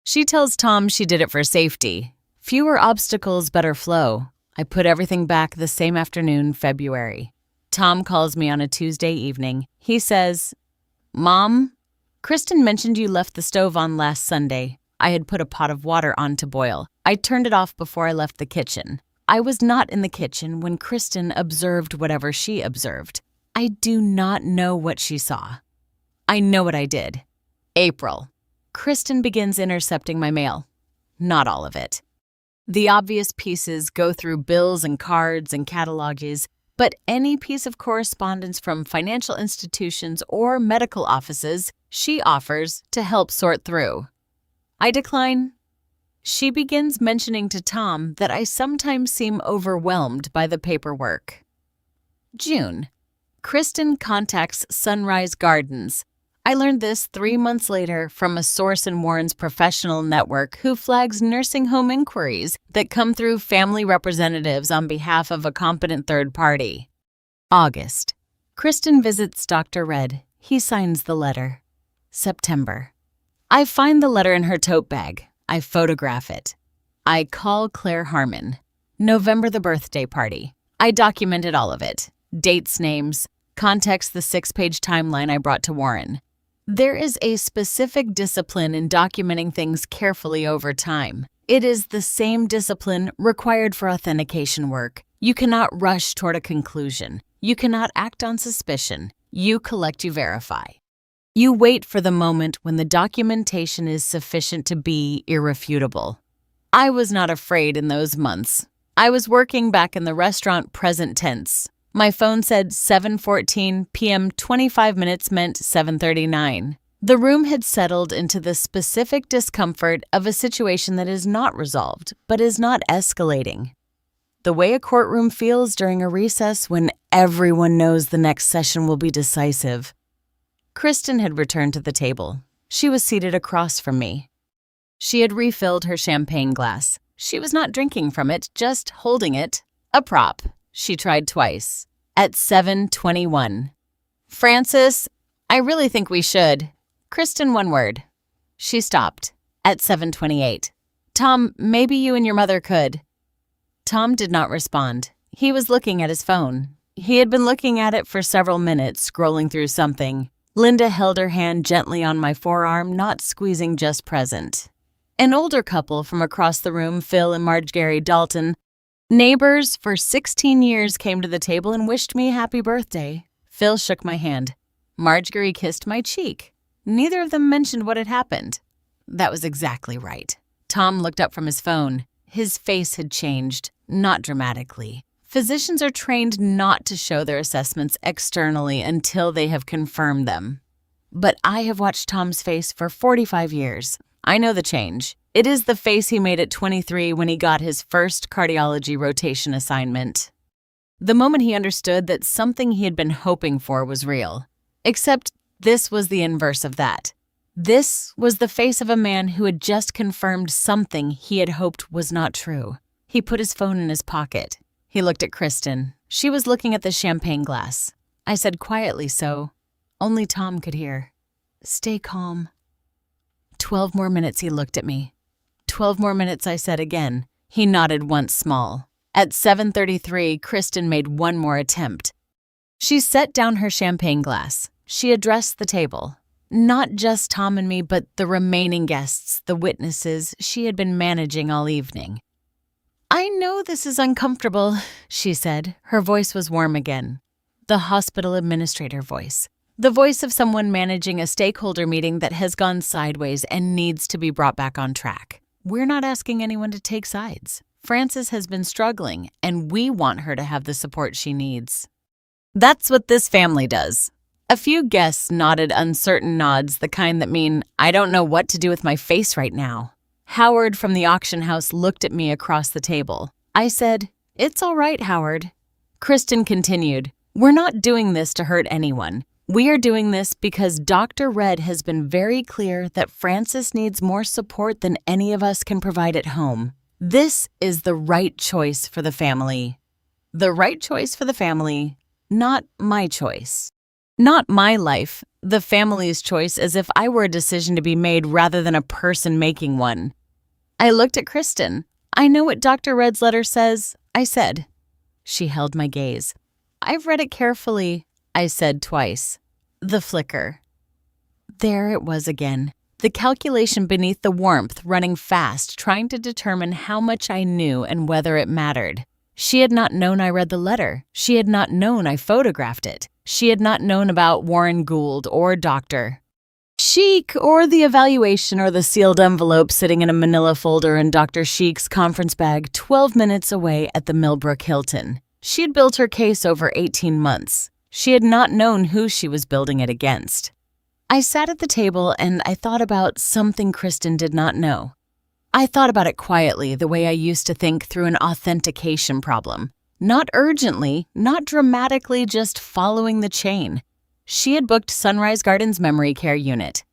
She tells Tom she did it for safety. Fewer obstacles, better flow. I put everything back the same afternoon, February. Tom calls me on a Tuesday evening. He says, "Mom, Kristen mentioned you left the stove on last Sunday. I had put a pot of water on to boil. I turned it off before I left the kitchen. I was not in the kitchen when Kristen observed whatever she observed. I do not know what she saw. I know what I did." April. Kristen begins intercepting my mail. Not all of it. The obvious pieces go through bills and cards and catalogs, but any piece of correspondence from financial institutions or medical offices she offers to help sort through. I decline. She begins mentioning to Tom that I sometimes seem overwhelmed by the paperwork. June. Kristen contacts Sunrise Gardens. I learned this 3 months later from a source in Warren's professional network who flags nursing home inquiries that come through family representatives on behalf of a competent third party. August. Kristen visits Dr. Red. He signs the letter. September. I find the letter in her tote bag. I photograph it. I call Claire Harmon. November, the birthday party. I documented all of it. Dates, names, context, the 6-page timeline I brought to Warren. There is a specific discipline in documenting things carefully over time. It is the same discipline required for authentication work. You cannot rush toward a conclusion. You cannot act on suspicion. You collect, you verify. You wait for the moment when the documentation is sufficient to be irrefutable. I was not afraid in those months. I was working back in the restaurant present tense. My phone said 7:14 p.m. 25 minutes meant 7:39. The room had settled into the specific discomfort of a situation that is not resolved, but is not escalating. The way a courtroom feels during a recess when everyone knows the next session will be decisive. Kristen had returned to the table. She was seated across from me. She had refilled her champagne glass. She was not drinking from it, just holding it. A prop. She tried twice. At 7:21. "Francis, I really think we should." Kristen, one word. She stopped. At 7:28. "Tom, maybe you and your mother could." Tom did not respond. He was looking at his phone. He had been looking at it for several minutes, scrolling through something. Linda held her hand gently on my forearm, not squeezing, just present. An older couple from across the room, Phil and Marjorie Dalton, neighbors for 16 years, came to the table and wished me happy birthday. Phil shook my hand. Marjorie kissed my cheek. Neither of them mentioned what had happened. That was exactly right. Tom looked up from his phone. His face had changed, not dramatically. Physicians are trained not to show their assessments externally until they have confirmed them. But I have watched Tom's face for 45 years. I know the change. It is the face he made at 23 when he got his first cardiology rotation assignment. The moment he understood that something he had been hoping for was real. Except this was the inverse of that. This was the face of a man who had just confirmed something he had hoped was not true. He put his phone in his pocket. He looked at Kristen. She was looking at the champagne glass. I said quietly so only Tom could hear, "Stay calm." 12 more minutes he looked at me. 12 more minutes, I said again. He nodded once small. At 7:33, Kristen made one more attempt. She set down her champagne glass. She addressed the table. Not just Tom and me, but the remaining guests, the witnesses she had been managing all evening. "I know this is uncomfortable," she said. Her voice was warm again. The hospital administrator voice. The voice of someone managing a stakeholder meeting that has gone sideways and needs to be brought back on track. We're not asking anyone to take sides. Frances has been struggling, and we want her to have the support she needs. That's what this family does. A few guests nodded uncertain nods, the kind that mean, I don't know what to do with my face right now. Howard from the auction house looked at me across the table. I said, "It's all right, Howard." Kristen continued, "We're not doing this to hurt anyone. We are doing this because Dr. Red has been very clear that Frances needs more support than any of us can provide at home. This is the right choice for the family." The right choice for the family, not my choice. Not my life, the family's choice, as if I were a decision to be made rather than a person making one. I looked at Kristen. "I know what Dr. Red's letter says," I said. She held my gaze. "I've read it carefully," I said twice. The flicker. There it was again. The calculation beneath the warmth running fast, trying to determine how much I knew and whether it mattered. She had not known I read the letter. She had not known I photographed it. She had not known about Warren Gould or Dr. Sheik or the evaluation or the sealed envelope sitting in a manila folder in Dr. Sheik's conference bag 12 minutes away at the Millbrook Hilton. She had built her case over 18 months. She had not known who she was building it against. I sat at the table and I thought about something Kristen did not know. I thought about it quietly, the way I used to think through an authentication problem. Not urgently, not dramatically, just following the chain. She had booked Sunrise Gardens Memory Care Unit.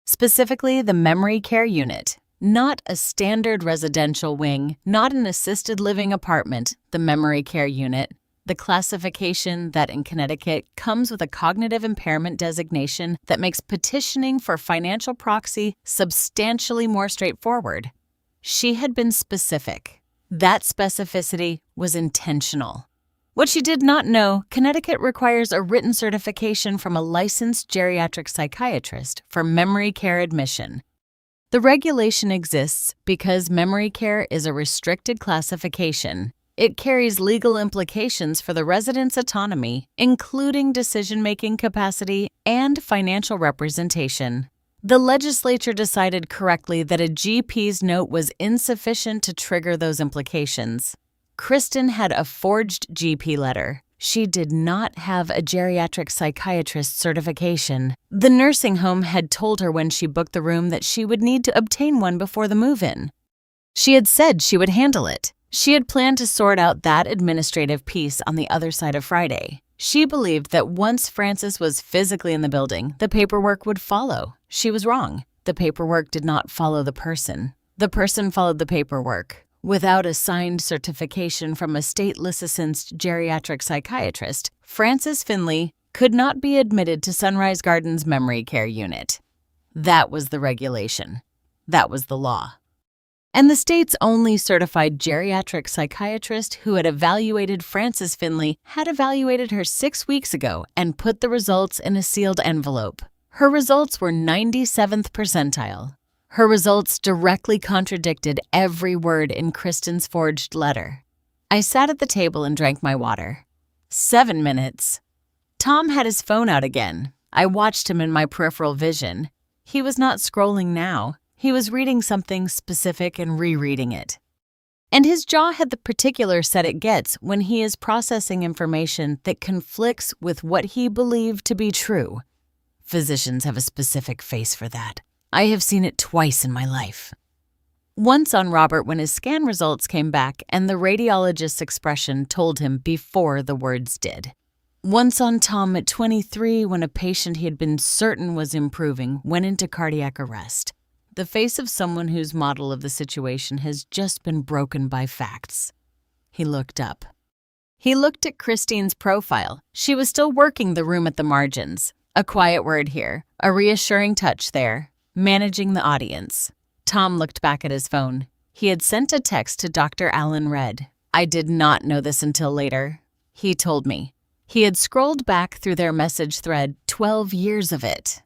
Specifically, the Memory Care Unit. Not a standard residential wing, not an assisted living apartment, the Memory Care Unit. The classification that in Connecticut comes with a cognitive impairment designation that makes petitioning for financial proxy substantially more straightforward. She had been specific. That specificity was intentional. What she did not know, Connecticut requires a written certification from a licensed geriatric psychiatrist for memory care admission. The regulation exists because memory care is a restricted classification. It carries legal implications for the resident's autonomy, including decision-making capacity and financial representation. The legislature decided correctly that a GP's note was insufficient to trigger those implications. Kristen had a forged GP letter. She did not have a geriatric psychiatrist certification. The nursing home had told her when she booked the room that she would need to obtain one before the move-in. She had said she would handle it. She had planned to sort out that administrative piece on the other side of Friday. She believed that once Frances was physically in the building, the paperwork would follow. She was wrong. The paperwork did not follow the person. The person followed the paperwork. Without a signed certification from a state-licensed geriatric psychiatrist, Frances Finley could not be admitted to Sunrise Gardens Memory Care Unit. That was the regulation. That was the law. And the state's only certified geriatric psychiatrist who had evaluated Frances Finley had evaluated her 6 weeks ago and put the results in a sealed envelope. Her results were 97th percentile. Her results directly contradicted every word in Kristen's forged letter. I sat at the table and drank my water. 7 minutes. Tom had his phone out again. I watched him in my peripheral vision. He was not scrolling now. He was reading something specific and rereading it. And his jaw had the particular set it gets when he is processing information that conflicts with what he believed to be true. Physicians have a specific face for that. I have seen it twice in my life. Once on Robert when his scan results came back and the radiologist's expression told him before the words did. Once on Tom at 23 when a patient he had been certain was improving went into cardiac arrest. The face of someone whose model of the situation has just been broken by facts. He looked up. He looked at Christine's profile. She was still working the room at the margins. A quiet word here, a reassuring touch there, managing the audience. Tom looked back at his phone. He had sent a text to Dr. Alan Red. I did not know this until later. He told me. He had scrolled back through their message thread, 12 years of it.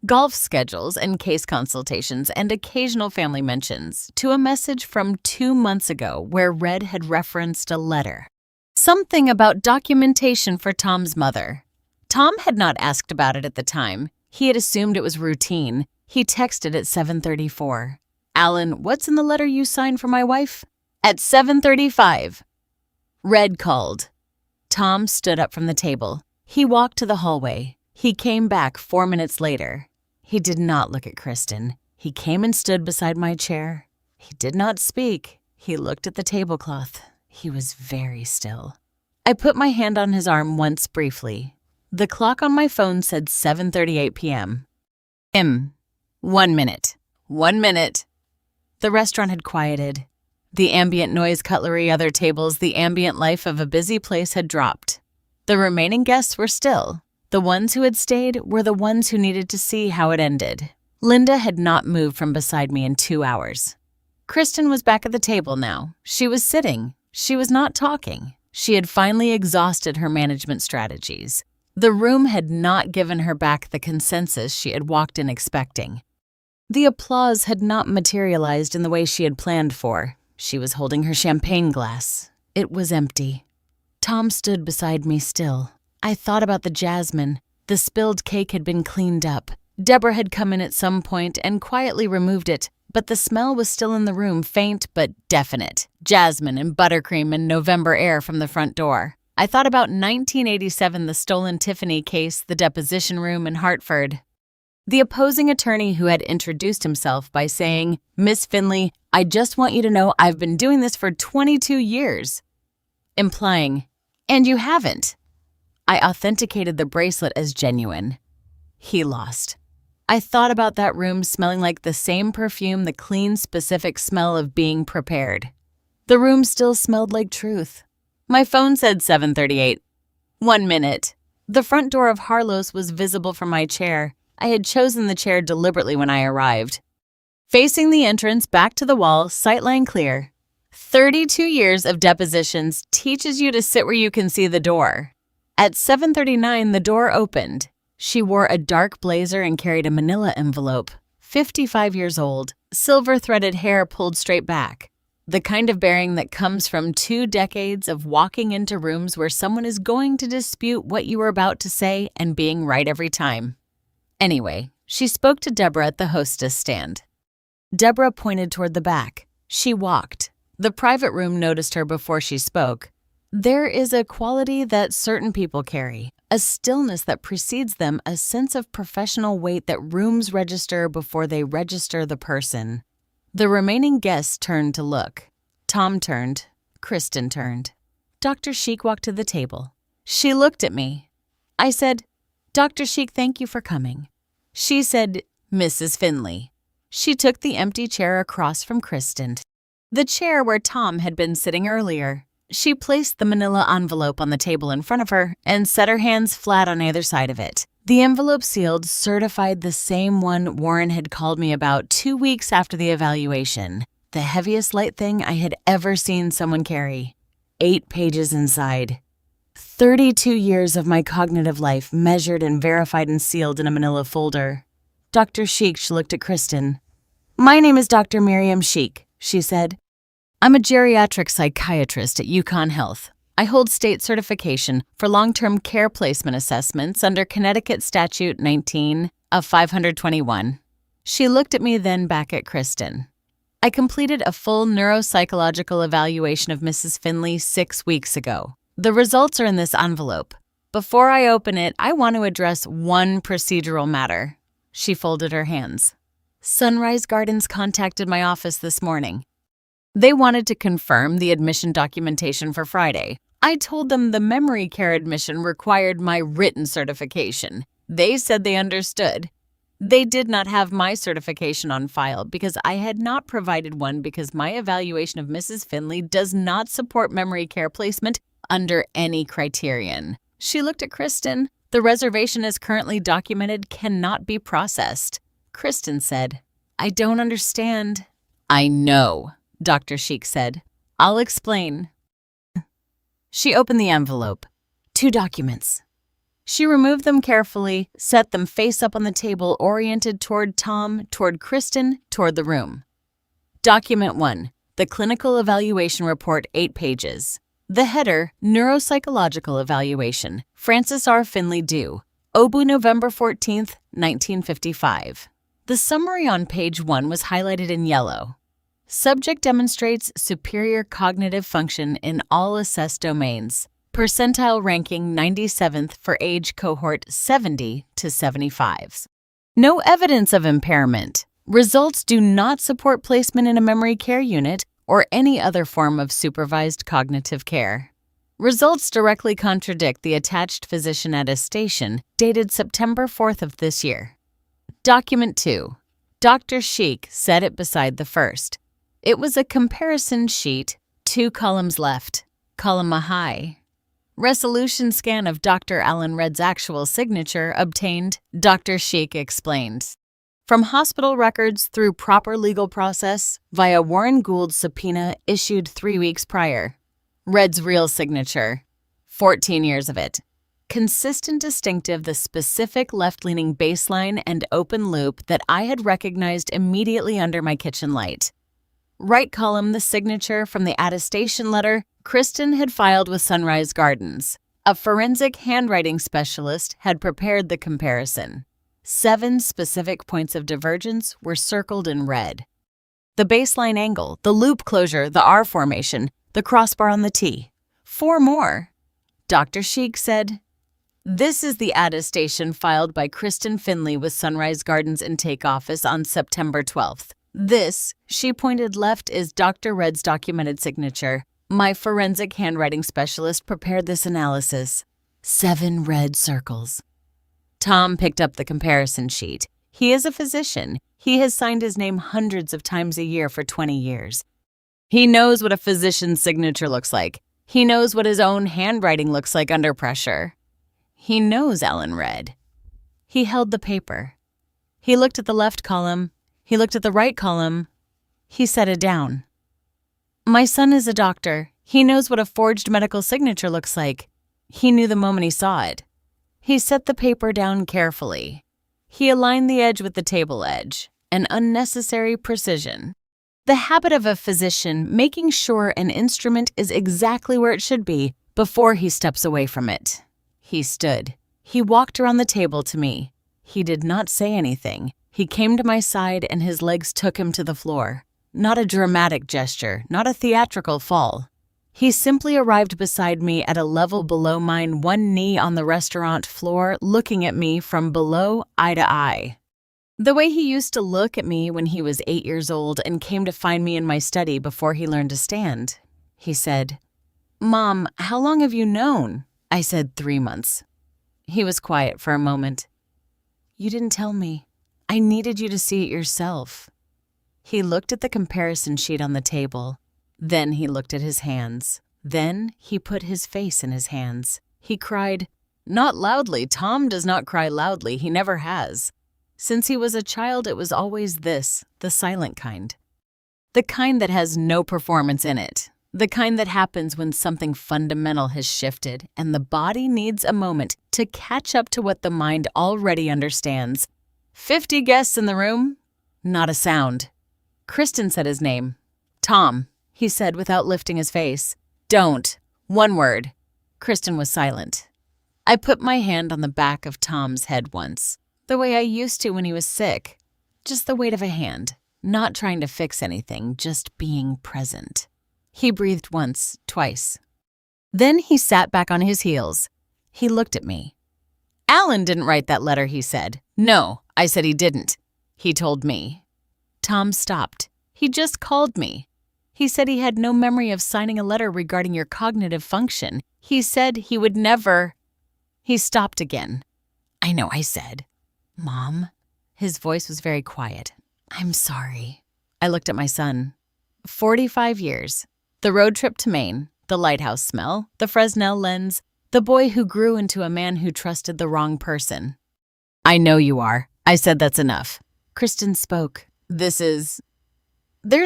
Golf schedules and case consultations and occasional family mentions to a message from 2 months ago where Red had referenced a letter. Something about documentation for Tom's mother. Tom had not asked about it at the time. He had assumed it was routine. He texted at 7:34. Alan, what's in the letter you signed for my wife? At 7:35. Red called. Tom stood up from the table. He walked to the hallway. He came back 4 minutes later. He did not look at Kristen. He came and stood beside my chair. He did not speak. He looked at the tablecloth. He was very still. I put my hand on his arm once briefly. The clock on my phone said 7:38 p.m. 1 minute. 1 minute. The restaurant had quieted. The ambient noise, cutlery, other tables, the ambient life of a busy place had dropped. The remaining guests were still. The ones who had stayed were the ones who needed to see how it ended. Linda had not moved from beside me in 2 hours. Kristen was back at the table now. She was sitting. She was not talking. She had finally exhausted her management strategies. The room had not given her back the consensus she had walked in expecting. The applause had not materialized in the way she had planned for. She was holding her champagne glass. It was empty. Tom stood beside me still. I thought about the jasmine. The spilled cake had been cleaned up. Deborah had come in at some point and quietly removed it, but the smell was still in the room, faint but definite. Jasmine and buttercream and November air from the front door. I thought about 1987, the stolen Tiffany case, the deposition room in Hartford. The opposing attorney who had introduced himself by saying, Miss Finley, I just want you to know I've been doing this for 22 years. Implying, and you haven't. I authenticated the bracelet as genuine. He lost. I thought about that room smelling like the same perfume, the clean, specific smell of being prepared. The room still smelled like truth. My phone said 7:38. 1 minute. The front door of Harlow's was visible from my chair. I had chosen the chair deliberately when I arrived. Facing the entrance, back to the wall, sightline clear. 32 years of depositions teaches you to sit where you can see the door. At 7:39, the door opened. She wore a dark blazer and carried a manila envelope. 55 years old, silver-threaded hair pulled straight back. The kind of bearing that comes from 2 decades of walking into rooms where someone is going to dispute what you were about to say and being right every time. Anyway, she spoke to Deborah at the hostess stand. Deborah pointed toward the back. She walked. The private room noticed her before she spoke. There is a quality that certain people carry, a stillness that precedes them, a sense of professional weight that rooms register before they register the person. The remaining guests turned to look. Tom turned. Kristen turned. Dr. Sheik walked to the table. She looked at me. I said, Dr. Sheik, thank you for coming. She said, Mrs. Finley. She took the empty chair across from Kristen, the chair where Tom had been sitting earlier. She placed the manila envelope on the table in front of her and set her hands flat on either side of it. The envelope sealed certified the same one Warren had called me about 2 weeks after the evaluation, the heaviest light thing I had ever seen someone carry. 8 pages inside. 32 years of my cognitive life measured and verified and sealed in a manila folder. Dr. Sheik looked at Kristen. My name is Dr. Miriam Sheik, she said. I'm a geriatric psychiatrist at Yukon Health. I hold state certification for long-term care placement assessments under Connecticut Statute 19 of 521. She looked at me, then back at Kristen. I completed a full neuropsychological evaluation of Mrs. Finley 6 weeks ago. The results are in this envelope. Before I open it, I want to address one procedural matter. She folded her hands. Sunrise Gardens contacted my office this morning. They wanted to confirm the admission documentation for Friday. I told them the memory care admission required my written certification. They said they understood. They did not have my certification on file because I had not provided one because my evaluation of Mrs. Finley does not support memory care placement under any criterion. She looked at Kristen. The reservation is currently documented, cannot be processed. Kristen said, I don't understand. I know, Dr. Sheik said. I'll explain. She opened the envelope. 2 documents. She removed them carefully, set them face up on the table, oriented toward Tom, toward Kristen, toward the room. Document 1, the clinical evaluation report, 8 pages. The header, neuropsychological evaluation, Francis R. Finley due, OBU November 14th, 1955. The summary on page 1 was highlighted in yellow. Subject demonstrates superior cognitive function in all assessed domains. Percentile ranking 97th for age cohort 70 to 75. No evidence of impairment. Results do not support placement in a memory care unit or any other form of supervised cognitive care. Results directly contradict the attached physician attestation dated September 4th of this year. Document 2. Dr. Sheik set it beside the first. It was a comparison sheet, 2 columns left, column high. Resolution scan of Dr. Alan Redd's actual signature obtained, Dr. Sheik explained. From hospital records through proper legal process via Warren Gould's subpoena issued 3 weeks prior. Redd's real signature, 14 years of it. Consistent, distinctive, the specific left-leaning baseline and open loop that I had recognized immediately under my kitchen light. Right column, the signature from the attestation letter Kristen had filed with Sunrise Gardens. A forensic handwriting specialist had prepared the comparison. 7 specific points of divergence were circled in red. The baseline angle, the loop closure, the R formation, the crossbar on the T. 4 more. Dr. Sheik said, This is the attestation filed by Kristen Finley with Sunrise Gardens Intake Office on September 12th. This, she pointed left, is Dr. Redd's documented signature. My forensic handwriting specialist prepared this analysis. 7 red circles. Tom picked up the comparison sheet. He is a physician. He has signed his name hundreds of times a year for 20 years. He knows what a physician's signature looks like. He knows what his own handwriting looks like under pressure. He knows Alan Redd. He held the paper. He looked at the left column. He looked at the right column. He set it down. My son is a doctor. He knows what a forged medical signature looks like. He knew the moment he saw it. He set the paper down carefully. He aligned the edge with the table edge, an unnecessary precision. The habit of a physician making sure an instrument is exactly where it should be before he steps away from it. He stood. He walked around the table to me. He did not say anything. He came to my side and his legs took him to the floor. Not a dramatic gesture, not a theatrical fall. He simply arrived beside me at a level below mine, one knee on the restaurant floor, looking at me from below, eye to eye. The way he used to look at me when he was 8 years old and came to find me in my study before he learned to stand. He said, Mom, how long have you known? I said 3 months. He was quiet for a moment. You didn't tell me. I needed you to see it yourself. He looked at the comparison sheet on the table. Then he looked at his hands. Then he put his face in his hands. He cried, Not loudly. Tom does not cry loudly. He never has. Since he was a child, it was always this, the silent kind. The kind that has no performance in it. The kind that happens when something fundamental has shifted and the body needs a moment to catch up to what the mind already understands. 50 guests in the room? Not a sound. Kristen said his name. Tom, he said without lifting his face. Don't. 1 word. Kristen was silent. I put my hand on the back of Tom's head once, the way I used to when he was sick. Just the weight of a hand, not trying to fix anything, just being present. He breathed once, twice. Then he sat back on his heels. He looked at me. Alan didn't write that letter, he said. No, I said he didn't. He told me. Tom stopped. He just called me. He said he had no memory of signing a letter regarding your cognitive function. He said he would never. He stopped again. I know, I said, Mom. His voice was very quiet. I'm sorry. I looked at my son. 45 years. The road trip to Maine, the lighthouse smell, the Fresnel lens, the boy who grew into a man who trusted the wrong person. I know you are. I said that's enough. Kristen spoke. There's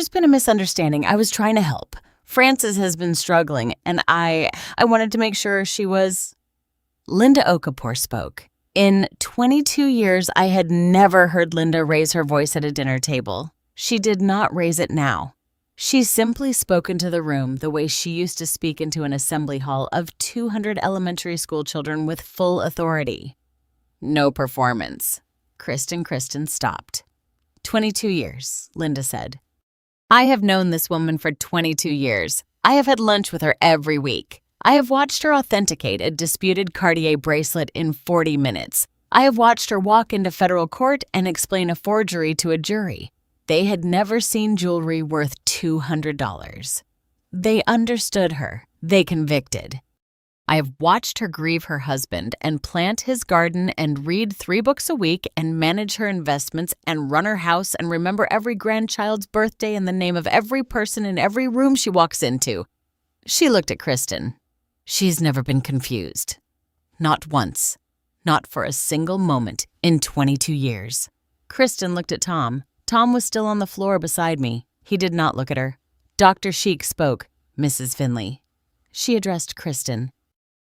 been a misunderstanding. I was trying to help. Frances has been struggling, and I wanted to make sure she was. Linda Okafor spoke. In 22 years, I had never heard Linda raise her voice at a dinner table. She did not raise it now. She simply spoke into the room the way she used to speak into an assembly hall of 200 elementary school children with full authority. No performance. Kristen stopped. 22 years, Linda said. I have known this woman for 22 years. I have had lunch with her every week. I have watched her authenticate a disputed Cartier bracelet in 40 minutes. I have watched her walk into federal court and explain a forgery to a jury. They had never seen jewelry worth $200. They understood her. They convicted. I have watched her grieve her husband and plant his garden and read 3 books a week and manage her investments and run her house and remember every grandchild's birthday and the name of every person in every room she walks into. She looked at Kristen. She's never been confused. Not once. Not for a single moment in 22 years. Kristen looked at Tom. Tom was still on the floor beside me. He did not look at her. Dr. Sheik spoke. Mrs. Finley. She addressed Kristen.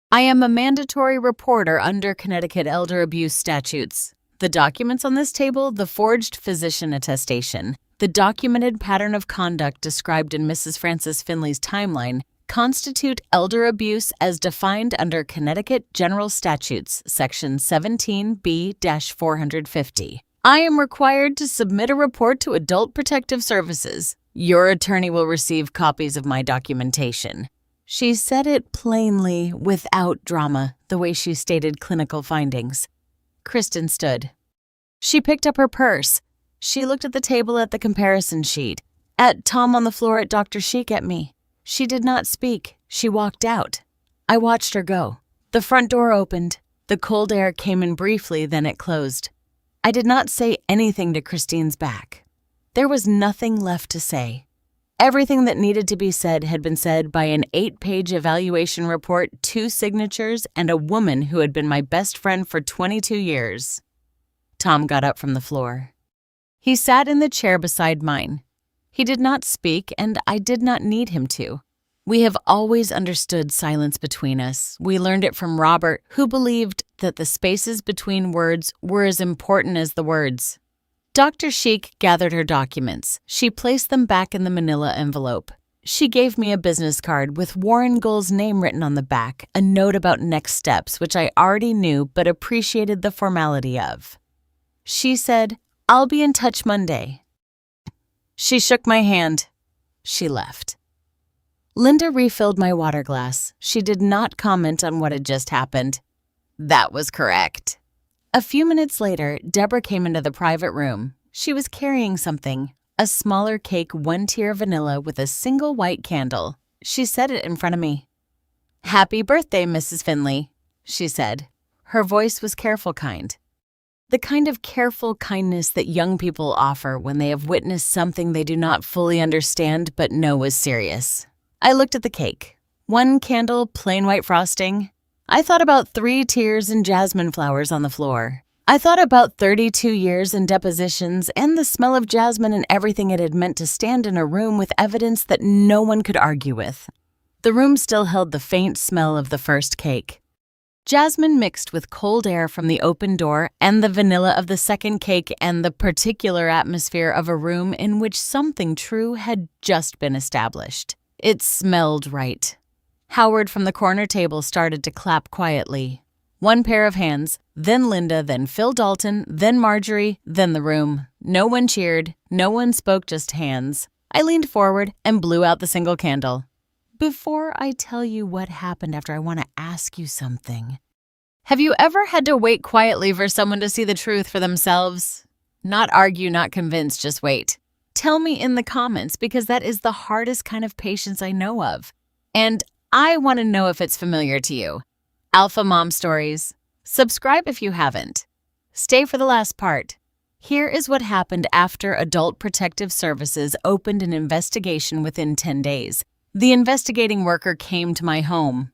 I am a mandatory reporter under Connecticut elder abuse statutes. The documents on this table, the forged physician attestation, the documented pattern of conduct described in Mrs. Frances Finley's timeline, constitute elder abuse as defined under Connecticut General Statutes, Section 17B-450. I am required to submit a report to Adult Protective Services. Your attorney will receive copies of my documentation. She said it plainly, without drama, the way she stated clinical findings. Kristen stood. She picked up her purse. She looked at the table at the comparison sheet, at Tom on the floor, at Dr. Sheik, at me. She did not speak. She walked out. I watched her go. The front door opened. The cold air came in briefly, then it closed. I did not say anything to Christine's back. There was nothing left to say. Everything that needed to be said had been said by an 8-page evaluation report, 2 signatures, and a woman who had been my best friend for 22 years. Tom got up from the floor. He sat in the chair beside mine. He did not speak, and I did not need him to. We have always understood silence between us. We learned it from Robert, who believed that the spaces between words were as important as the words. Dr. Sheik gathered her documents. She placed them back in the manila envelope. She gave me a business card with Warren Gull's name written on the back, a note about next steps, which I already knew but appreciated the formality of. She said, I'll be in touch Monday. She shook my hand. She left. Linda refilled my water glass. She did not comment on what had just happened. That was correct. A few minutes later, Deborah came into the private room. She was carrying something, a smaller cake 1-tier vanilla with a single white candle. She set it in front of me. Happy birthday, Mrs. Finley, she said. Her voice was careful kind. The kind of careful kindness that young people offer when they have witnessed something they do not fully understand but know is serious. I looked at the cake. 1 candle, plain white frosting. I thought about 3 tears and jasmine flowers on the floor. I thought about 32 years in depositions and the smell of jasmine and everything it had meant to stand in a room with evidence that no one could argue with. The room still held the faint smell of the first cake. Jasmine mixed with cold air from the open door and the vanilla of the second cake and the particular atmosphere of a room in which something true had just been established. It smelled right. Howard from the corner table started to clap quietly. 1 pair of hands, then Linda, then Phil Dalton, then Marjorie, then the room. No one cheered. No one spoke, just hands. I leaned forward and blew out the single candle. Before I tell you what happened after, I want to ask you something. Have you ever had to wait quietly for someone to see the truth for themselves? Not argue, not convince, just wait. Tell me in the comments because that is the hardest kind of patience I know of. And I want to know if it's familiar to you. Alpha Mom Stories. Subscribe if you haven't. Stay for the last part. Here is what happened after Adult Protective Services opened an investigation within 10 days. The investigating worker came to my home.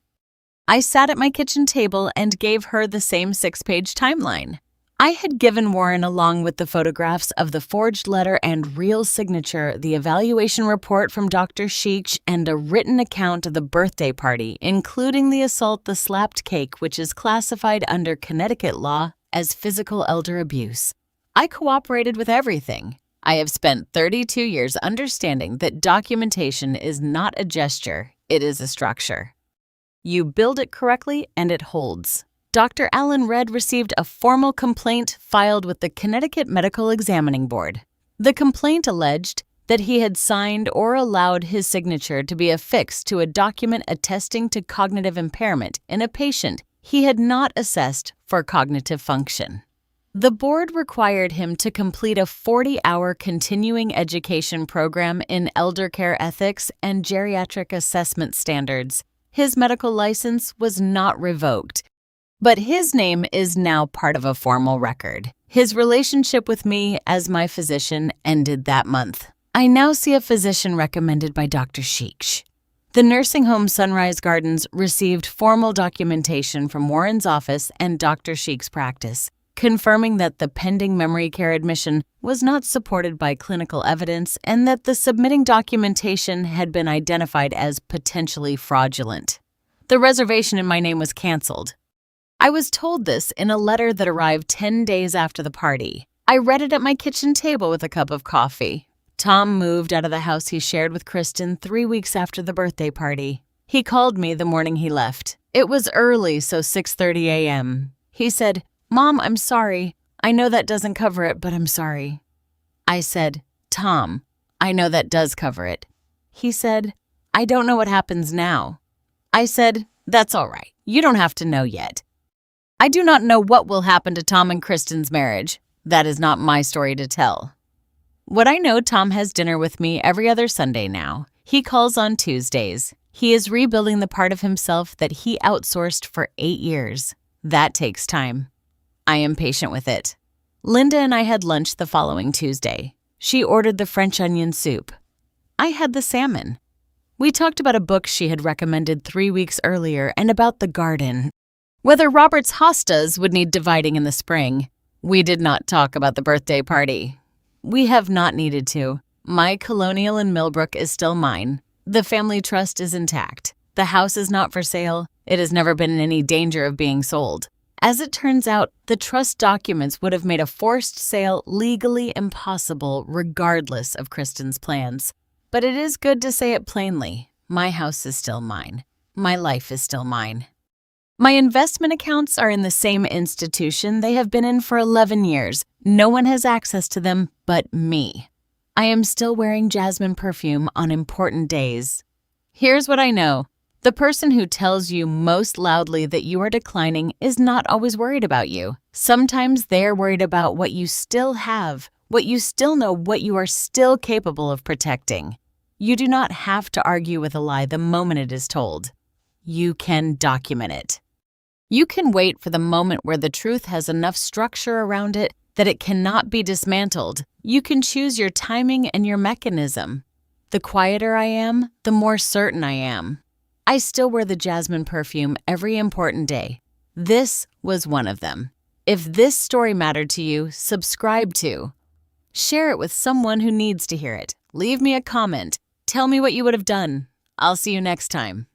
I sat at my kitchen table and gave her the same 6-page timeline. I had given Warren, along with the photographs of the forged letter and real signature, the evaluation report from Dr. Sheikh, and a written account of the birthday party, including the assault, the slapped cake, which is classified under Connecticut law as physical elder abuse. I cooperated with everything. I have spent 32 years understanding that documentation is not a gesture, it is a structure. You build it correctly and it holds. Dr. Alan Redd received a formal complaint filed with the Connecticut Medical Examining Board. The complaint alleged that he had signed or allowed his signature to be affixed to a document attesting to cognitive impairment in a patient he had not assessed for cognitive function. The board required him to complete a 40-hour continuing education program in elder care ethics and geriatric assessment standards. His medical license was not revoked, but his name is now part of a formal record. His relationship with me as my physician ended that month. I now see a physician recommended by Dr. Sheikh. The nursing home Sunrise Gardens received formal documentation from Warren's office and Dr. Sheikh's practice, confirming that the pending memory care admission was not supported by clinical evidence and that the submitting documentation had been identified as potentially fraudulent. The reservation in my name was canceled. I was told this in a letter that arrived 10 days after the party. I read it at my kitchen table with a cup of coffee. Tom moved out of the house he shared with Kristen 3 weeks after the birthday party. He called me the morning he left. It was early, so 6:30 a.m. He said, "Mom, I'm sorry. I know that doesn't cover it, but I'm sorry." I said, "Tom, I know that does cover it." He said, "I don't know what happens now." I said, "That's all right. You don't have to know yet." I do not know what will happen to Tom and Kristen's marriage. That is not my story to tell. What I know, Tom has dinner with me every other Sunday now. He calls on Tuesdays. He is rebuilding the part of himself that he outsourced for 8 years. That takes time. I am patient with it. Linda and I had lunch the following Tuesday. She ordered the French onion soup. I had the salmon. We talked about a book she had recommended 3 weeks earlier and about the garden. Whether Robert's hostas would need dividing in the spring. We did not talk about the birthday party. We have not needed to. My colonial in Millbrook is still mine. The family trust is intact. The house is not for sale. It has never been in any danger of being sold. As it turns out, the trust documents would have made a forced sale legally impossible regardless of Kristen's plans. But it is good to say it plainly. My house is still mine. My life is still mine. My investment accounts are in the same institution they have been in for 11 years. No one has access to them but me. I am still wearing jasmine perfume on important days. Here's what I know. The person who tells you most loudly that you are declining is not always worried about you. Sometimes they are worried about what you still have, what you still know, what you are still capable of protecting. You do not have to argue with a lie the moment it is told. You can document it. You can wait for the moment where the truth has enough structure around it that it cannot be dismantled. You can choose your timing and your mechanism. The quieter I am, the more certain I am. I still wear the jasmine perfume every important day. This was one of them. If this story mattered to you, subscribe to. Share it with someone who needs to hear it. Leave me a comment. Tell me what you would have done. I'll see you next time.